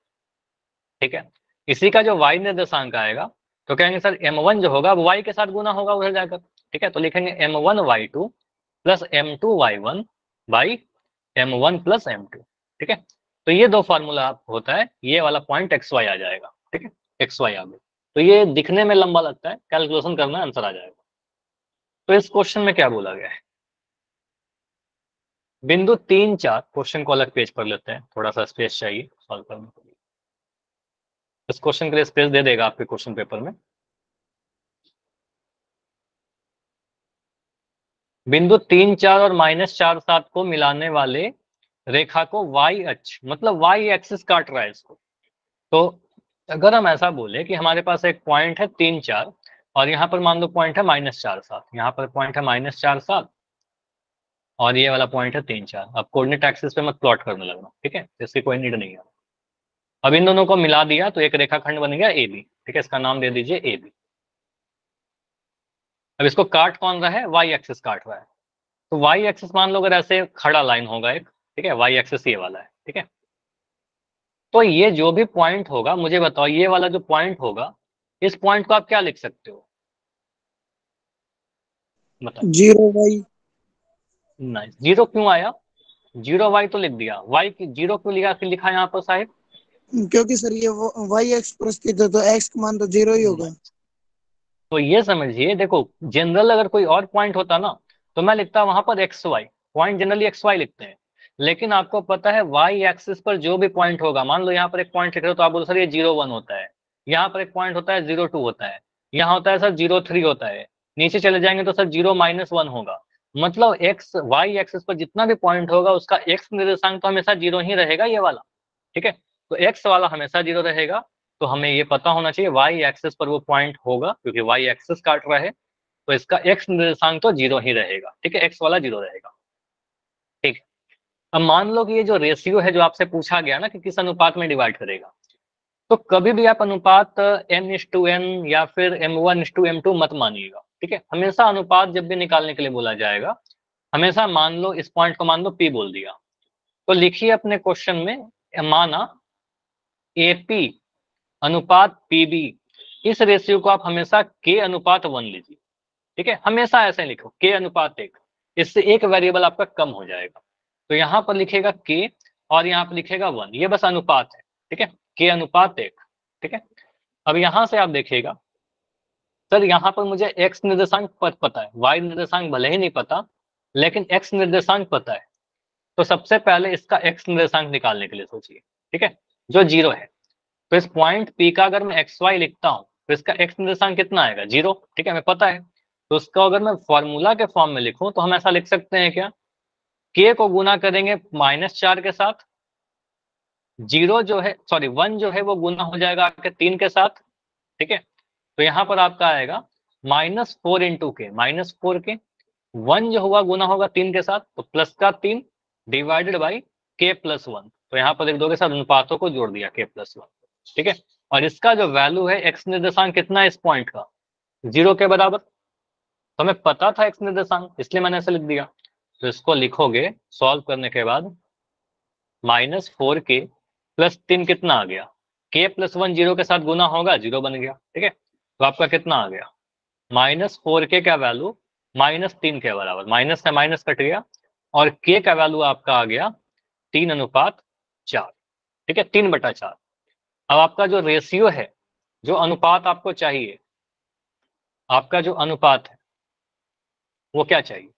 ठीक है। इसी का जो y निर्देशांक आएगा तो कहेंगे सर m1 जो होगा वो y के साथ गुना होगा उधर जाकर, ठीक है। तो लिखेंगे m1 y2 plus m2 y1 by m1 plus m2, ठीक है। तो ये दो फार्मूला होता है, ये वाला पॉइंट xy आ जाएगा, ठीक है, xy आ गया। तो ये दिखने में लंबा लगता है, कैलकुलेशन करना आंसर आ जाएगा। तो इस क्वेश्चन में क्या बोला गया है, बिंदु 3 4, क्वेश्चन को अलग पेज पर लेते हैं, थोड़ा सा स्पेस चाहिए सॉल्व करने के लिए। इस क्वेश्चन के लिए स्पेस दे देगा आपके क्वेश्चन पेपर में। बिंदु 3 4 और -4 7 को मिलाने वाले रेखा को y अक्ष, मतलब y एक्सिस काट रहा है इसको। तो अगर हम ऐसा बोले कि हमारे पास एक पॉइंट है 3 4 और यहाँ पर मान लो पॉइंट है -4 7, यहाँ पर पॉइंट है -4 7 और ये वाला पॉइंट है 3 4। अब कोऑर्डिनेट एक्सिस पे मत प्लॉट करने लगना, ठीक है, इसकी कोई नीड नहीं है। अब इन दोनों को मिला दिया तो एक रेखाखंड बन गया AB, ठीक है, इसका नाम दे दीजिए AB। अब इसको काट कौन रहा है, y एक्सिस काट रहा है। तो y एक्सिस मान लो अगर ऐसे खड़ा लाइन होगा एक, ठीक है, y एक्सिस ये वाला है, ठीक है। तो ये जो भी पॉइंट होगा, मुझे बताओ ये वाला जो पॉइंट होगा, इस पॉइंट को आप क्या लिख सकते हो, बताओ। 0y। नहीं, 0 क्यों आया, 0y तो लिख दिया, y की 0 क्यों लिखा यहाँ पर साहिब। क्योंकि सर ये y एक्स पर स्थित है तो x का मान तो 0 ही होगा। तो ये समझिए, देखो जनरल अगर कोई और पॉइंट होता ना तो मैं लिखता वहां पर X Y, point generally X Y लिखते हैं। लेकिन आपको पता है वाई एक्सिस पर जो भी पॉइंट होगा, मान लो यहाँ पर एक पॉइंट लिख रहे हो तो आप बोलो सर ये 0 1 होता है, यहाँ पर एक पॉइंट होता है 0 2 होता है, यहाँ होता है सर 0 3 होता है, नीचे चले जाएंगे तो सर 0 -1 होगा। मतलब एक्स वाई एक्सिस पर जितना भी पॉइंट होगा उसका एक्स निर्देशांक तो हमेशा 0 ही रहेगा, ये वाला। ठीक है, तो एक्स वाला हमेशा 0 रहेगा। तो हमें ये पता होना चाहिए वाई एक्सिस पर वो पॉइंट होगा, क्योंकि वाई एक्सिस काट रहा है, तो इसका एक्स निर्देशांक तो 0 ही रहेगा। ठीक है, एक्स वाला 0 रहेगा। ठीक है, अब मान लो कि ये जो रेशियो है जो आपसे पूछा गया ना कि किस अनुपात में डिवाइड करेगा, तो कभी भी आप अनुपात n/n या फिर m1/m2 मत मानिएगा। ठीक है, हमेशा अनुपात जब भी निकालने के लिए बोला जाएगा, हमेशा मान लो इस पॉइंट को मान लो p बोल दिया, तो लिखिए अपने क्वेश्चन में माना AP अनुपात PB, इस रेशियो को आप हमेशा k अनुपात 1 लीजिए। ठीक है, हमेशा ऐसे लिखो k अनुपात 1, इससे एक वेरिएबल आपका कम हो जाएगा। तो यहाँ पर लिखेगा k और यहाँ पर लिखेगा 1, ये बस अनुपात है। ठीक है, k अनुपात 1। ठीक है, अब यहाँ से आप देखिएगा सर यहाँ पर मुझे x निर्देशांक पता है, y निर्देशांक भले ही नहीं पता, लेकिन x निर्देशांक पता है। तो सबसे पहले इसका x निर्देशांक निकालने के लिए सोचिए। ठीक है, जो 0 है, तो इस पॉइंट P का अगर मैं xy लिखता हूँ तो इसका x निर्देशांक कितना आएगा, 0। ठीक है, हमें पता है। तो उसका अगर मैं फॉर्मूला के फॉर्म में लिखूं तो हम ऐसा लिख सकते हैं क्या, k को गुना करेंगे -4 के साथ, 0 जो है सॉरी 1 जो है वो गुना हो जाएगा आपके 3 के साथ। ठीक है, तो यहाँ पर आपका आएगा -4 इंटू के, -4 के, 1 जो हुआ गुना होगा 3 के साथ, तो प्लस का 3 डिवाइडेड बाई k+1। तो यहाँ पर एक दो के साथ अनुपातों को जोड़ दिया k+1। ठीक है, और इसका जो वैल्यू है x निर्देशांक कितना है इस पॉइंट का, 0 के बराबर। तो हमें पता था x निर्देशांक, इसलिए मैंने ऐसे लिख दिया। तो इसको लिखोगे सॉल्व करने के बाद, -4k + 3 कितना आ गया, k+1 0 के साथ गुना होगा 0 बन गया। ठीक है, तो आपका कितना आ गया, -4k का वैल्यू -3 के बराबर, माइनस से माइनस कट गया, और k का वैल्यू आपका आ गया 3:4। ठीक है, 3/4। अब आपका जो रेशियो है, जो अनुपात आपको चाहिए, आपका जो अनुपात है वो क्या चाहिए,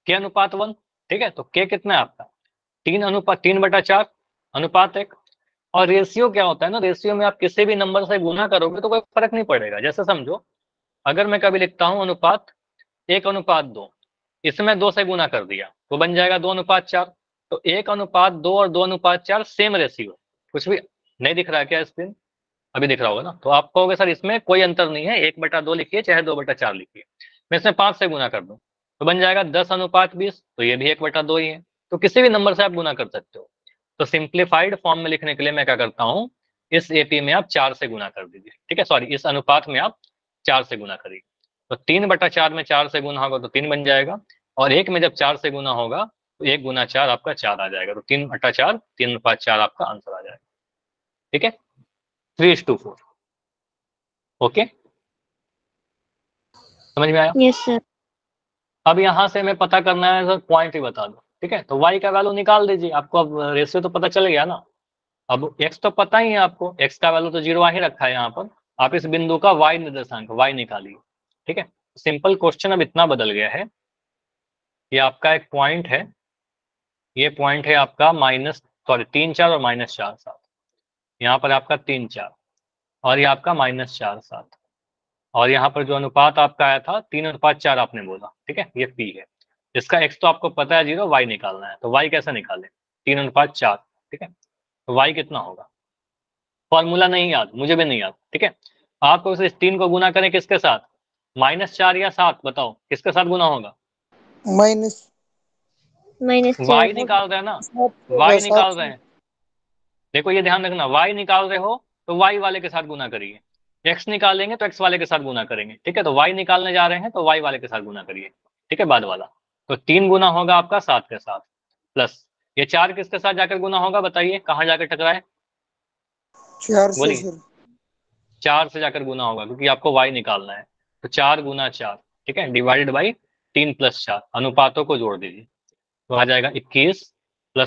k अनुपात 1। ठीक है, तो k कितना है आपका 3/4 अनुपात 1। और रेशियो क्या होता है ना, रेशियो में आप किसी भी नंबर से गुना करोगे तो कोई फर्क नहीं पड़ेगा। जैसे समझो अगर मैं कभी लिखता हूं अनुपात 1:2, इसमें 2 से गुना कर दिया तो बन जाएगा 2:4। तो 1:2 और 2:4 सेम रेशियो, कुछ भी नहीं दिख रहा है क्या स्क्रीन, अभी दिख रहा होगा ना। तो आप कहोगे सर इसमें कोई अंतर नहीं है, 1/2 लिखिए चाहे 2/4 लिखिए, मैं इसमें 5 से गुना कर दूं तो बन जाएगा 10:20, तो ये भी 1/2 ही है। तो किसी भी नंबर से आप गुना कर सकते हो। तो सिंप्लीफाइड फॉर्म में लिखने के लिए मैं क्या करता हूँ, इस एपी में आप 4 से गुना कर दीजिए। ठीक है, सॉरी इस अनुपात में आप 4 से गुना करिए। तो 3/4 में 4 से गुना होगा तो 3 बन जाएगा, और 1 में जब 4 से गुना होगा तो 1 गुना 4 आपका 4 आ जाएगा। तो 3/4, 3/4 आपका आंसर आ जाएगा। ठीक है, 3:4। ओके, समझ में आया। Yes sir. अब यहाँ से हमें पता करना है सर, पॉइंट ही बता दो। ठीक है, तो y का वैल्यू निकाल दीजिए, आपको अब रेशियो तो पता चल गया ना। अब x तो पता ही है आपको, x का वैल्यू तो 0 आ ही रखा है यहाँ पर। आप इस बिंदु का y निर्देशांक y निकालिए। ठीक है, सिंपल क्वेश्चन अब इतना बदल गया है, ये आपका एक पॉइंट है, ये पॉइंट है आपका 3 4 और -4 7, यहाँ पर आपका 3 4 और ये आपका -4 7, और यहाँ पर जो अनुपात आपका आया था 3:4 आपने बोला। ठीक है, ये p है, इसका x तो आपको पता है 0, y निकालना है। तो y कैसे निकालें, 3:4। ठीक है, तो y कितना होगा, फॉर्मूला नहीं याद, मुझे भी नहीं याद। ठीक है, आपको इस 3 को गुना करें किसके साथ, -4 या 7, बताओ किसके साथ गुना होगा, माइनस -4। y निकाल रहे हैं ना, 7 होगा, y 7 निकाल रहे से। हैं। देखो ये ध्यान रखना, y निकाल रहे हो तो y वाले के साथ गुना करिए, x निकालेंगे तो x वाले के साथ गुना करेंगे। ठीक है, तो y निकालने जा रहे हैं तो y वाले के साथ गुना करिए। ठीक है, बाद वाला। तो 3 गुना होगा आपका 7 के साथ, प्लस ये 4 किसके साथ जाकर गुना होगा, बताइए कहाँ जाकर टकराए, 4 से बोलिए। सर। 4 से जाकर गुना होगा क्योंकि आपको y निकालना है। तो 4 गुना 4, ठीक है, डिवाइडेड बाई 3 + 4, अनुपातों को जोड़ दीजिए तो आ जाएगा 21 +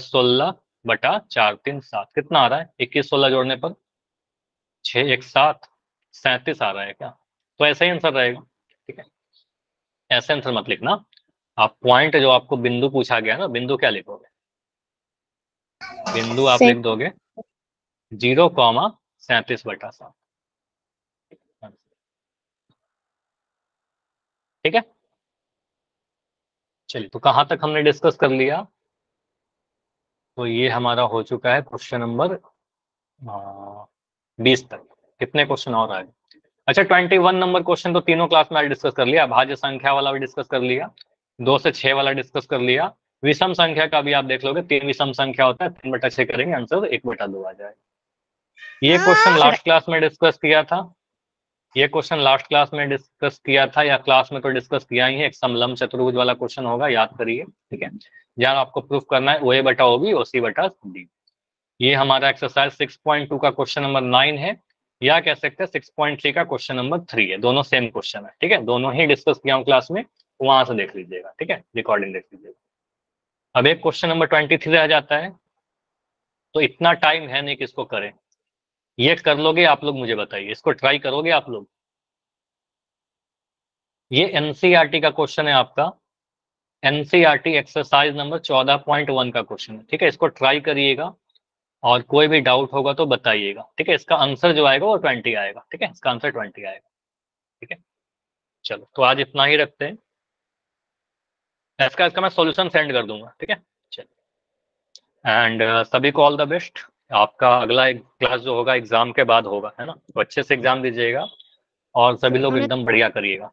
16/4 3 7, कितना आ रहा है 21 16 जोड़ने पर 6 1 7, 37 आ रहा है क्या। तो ऐसा ही आंसर रहेगा, ठीक है। ऐसे आंसर मत लिखना, आप पॉइंट जो आपको बिंदु पूछा गया ना, बिंदु क्या लिखोगे? बिंदु आप लिख दोगे 0,37/7, ठीक है। चलिए, तो कहां तक हमने डिस्कस कर लिया? तो ये हमारा हो चुका है क्वेश्चन नंबर 20 तक। कितने क्वेश्चन और आए? अच्छा, 21 नंबर क्वेश्चन तो तीनों क्लास में आज डिस्कस कर लिया, भाज्य संख्या वाला भी डिस्कस कर लिया, 2 से 6 वाला डिस्कस कर लिया, विषम संख्या का भी आप देख लोगे, 3 विषम संख्या होता है, 3/6 करेंगे, आंसर 1/2 आ जाएगा। ये क्वेश्चन लास्ट क्लास में डिस्कस किया था, ये क्वेश्चन लास्ट क्लास में डिस्कस किया था, या क्लास में तो डिस्कस किया ही है। एक समलंब चतुर्भुज वाला क्वेश्चन होगा, याद करिए, ठीक है। जहां आपको प्रूफ करना है OA/OB OC/CD। ये हमारा एक्सरसाइज 6.2 का क्वेश्चन नंबर 9 है, या कह सकते हैं 6.3 का क्वेश्चन नंबर 3 है। दोनों सेम क्वेश्चन है, ठीक है, दोनों ही डिस्कस किया हूँ क्लास में, वहां से देख लीजिएगा, ठीक है, रिकॉर्डिंग देख लीजिएगा। अब एक क्वेश्चन नंबर 23 आ जाता है, तो इतना टाइम है नहीं कि इसको करें। ये कर लोगे आप लोग, मुझे बताइए, इसको ट्राई करोगे आप लोग? ये एनसीईआरटी का क्वेश्चन है आपका, एनसीईआरटी एक्सरसाइज नंबर 14.1 का क्वेश्चन है, ठीक है। इसको ट्राई करिएगा, और कोई भी डाउट होगा तो बताइएगा, ठीक है। इसका आंसर जो आएगा वो 20 आएगा, ठीक है, इसका आंसर 20 आएगा, ठीक है। चलो, तो आज इतना ही रखते हैं। इसका मैं सॉल्यूशन सेंड कर दूंगा, ठीक है। चलो, एंड सभी को ऑल द बेस्ट। आपका अगला एक क्लास जो होगा एग्जाम के बाद होगा, है ना, तो अच्छे से एग्जाम दीजिएगा, और सभी लोग एकदम बढ़िया करिएगा।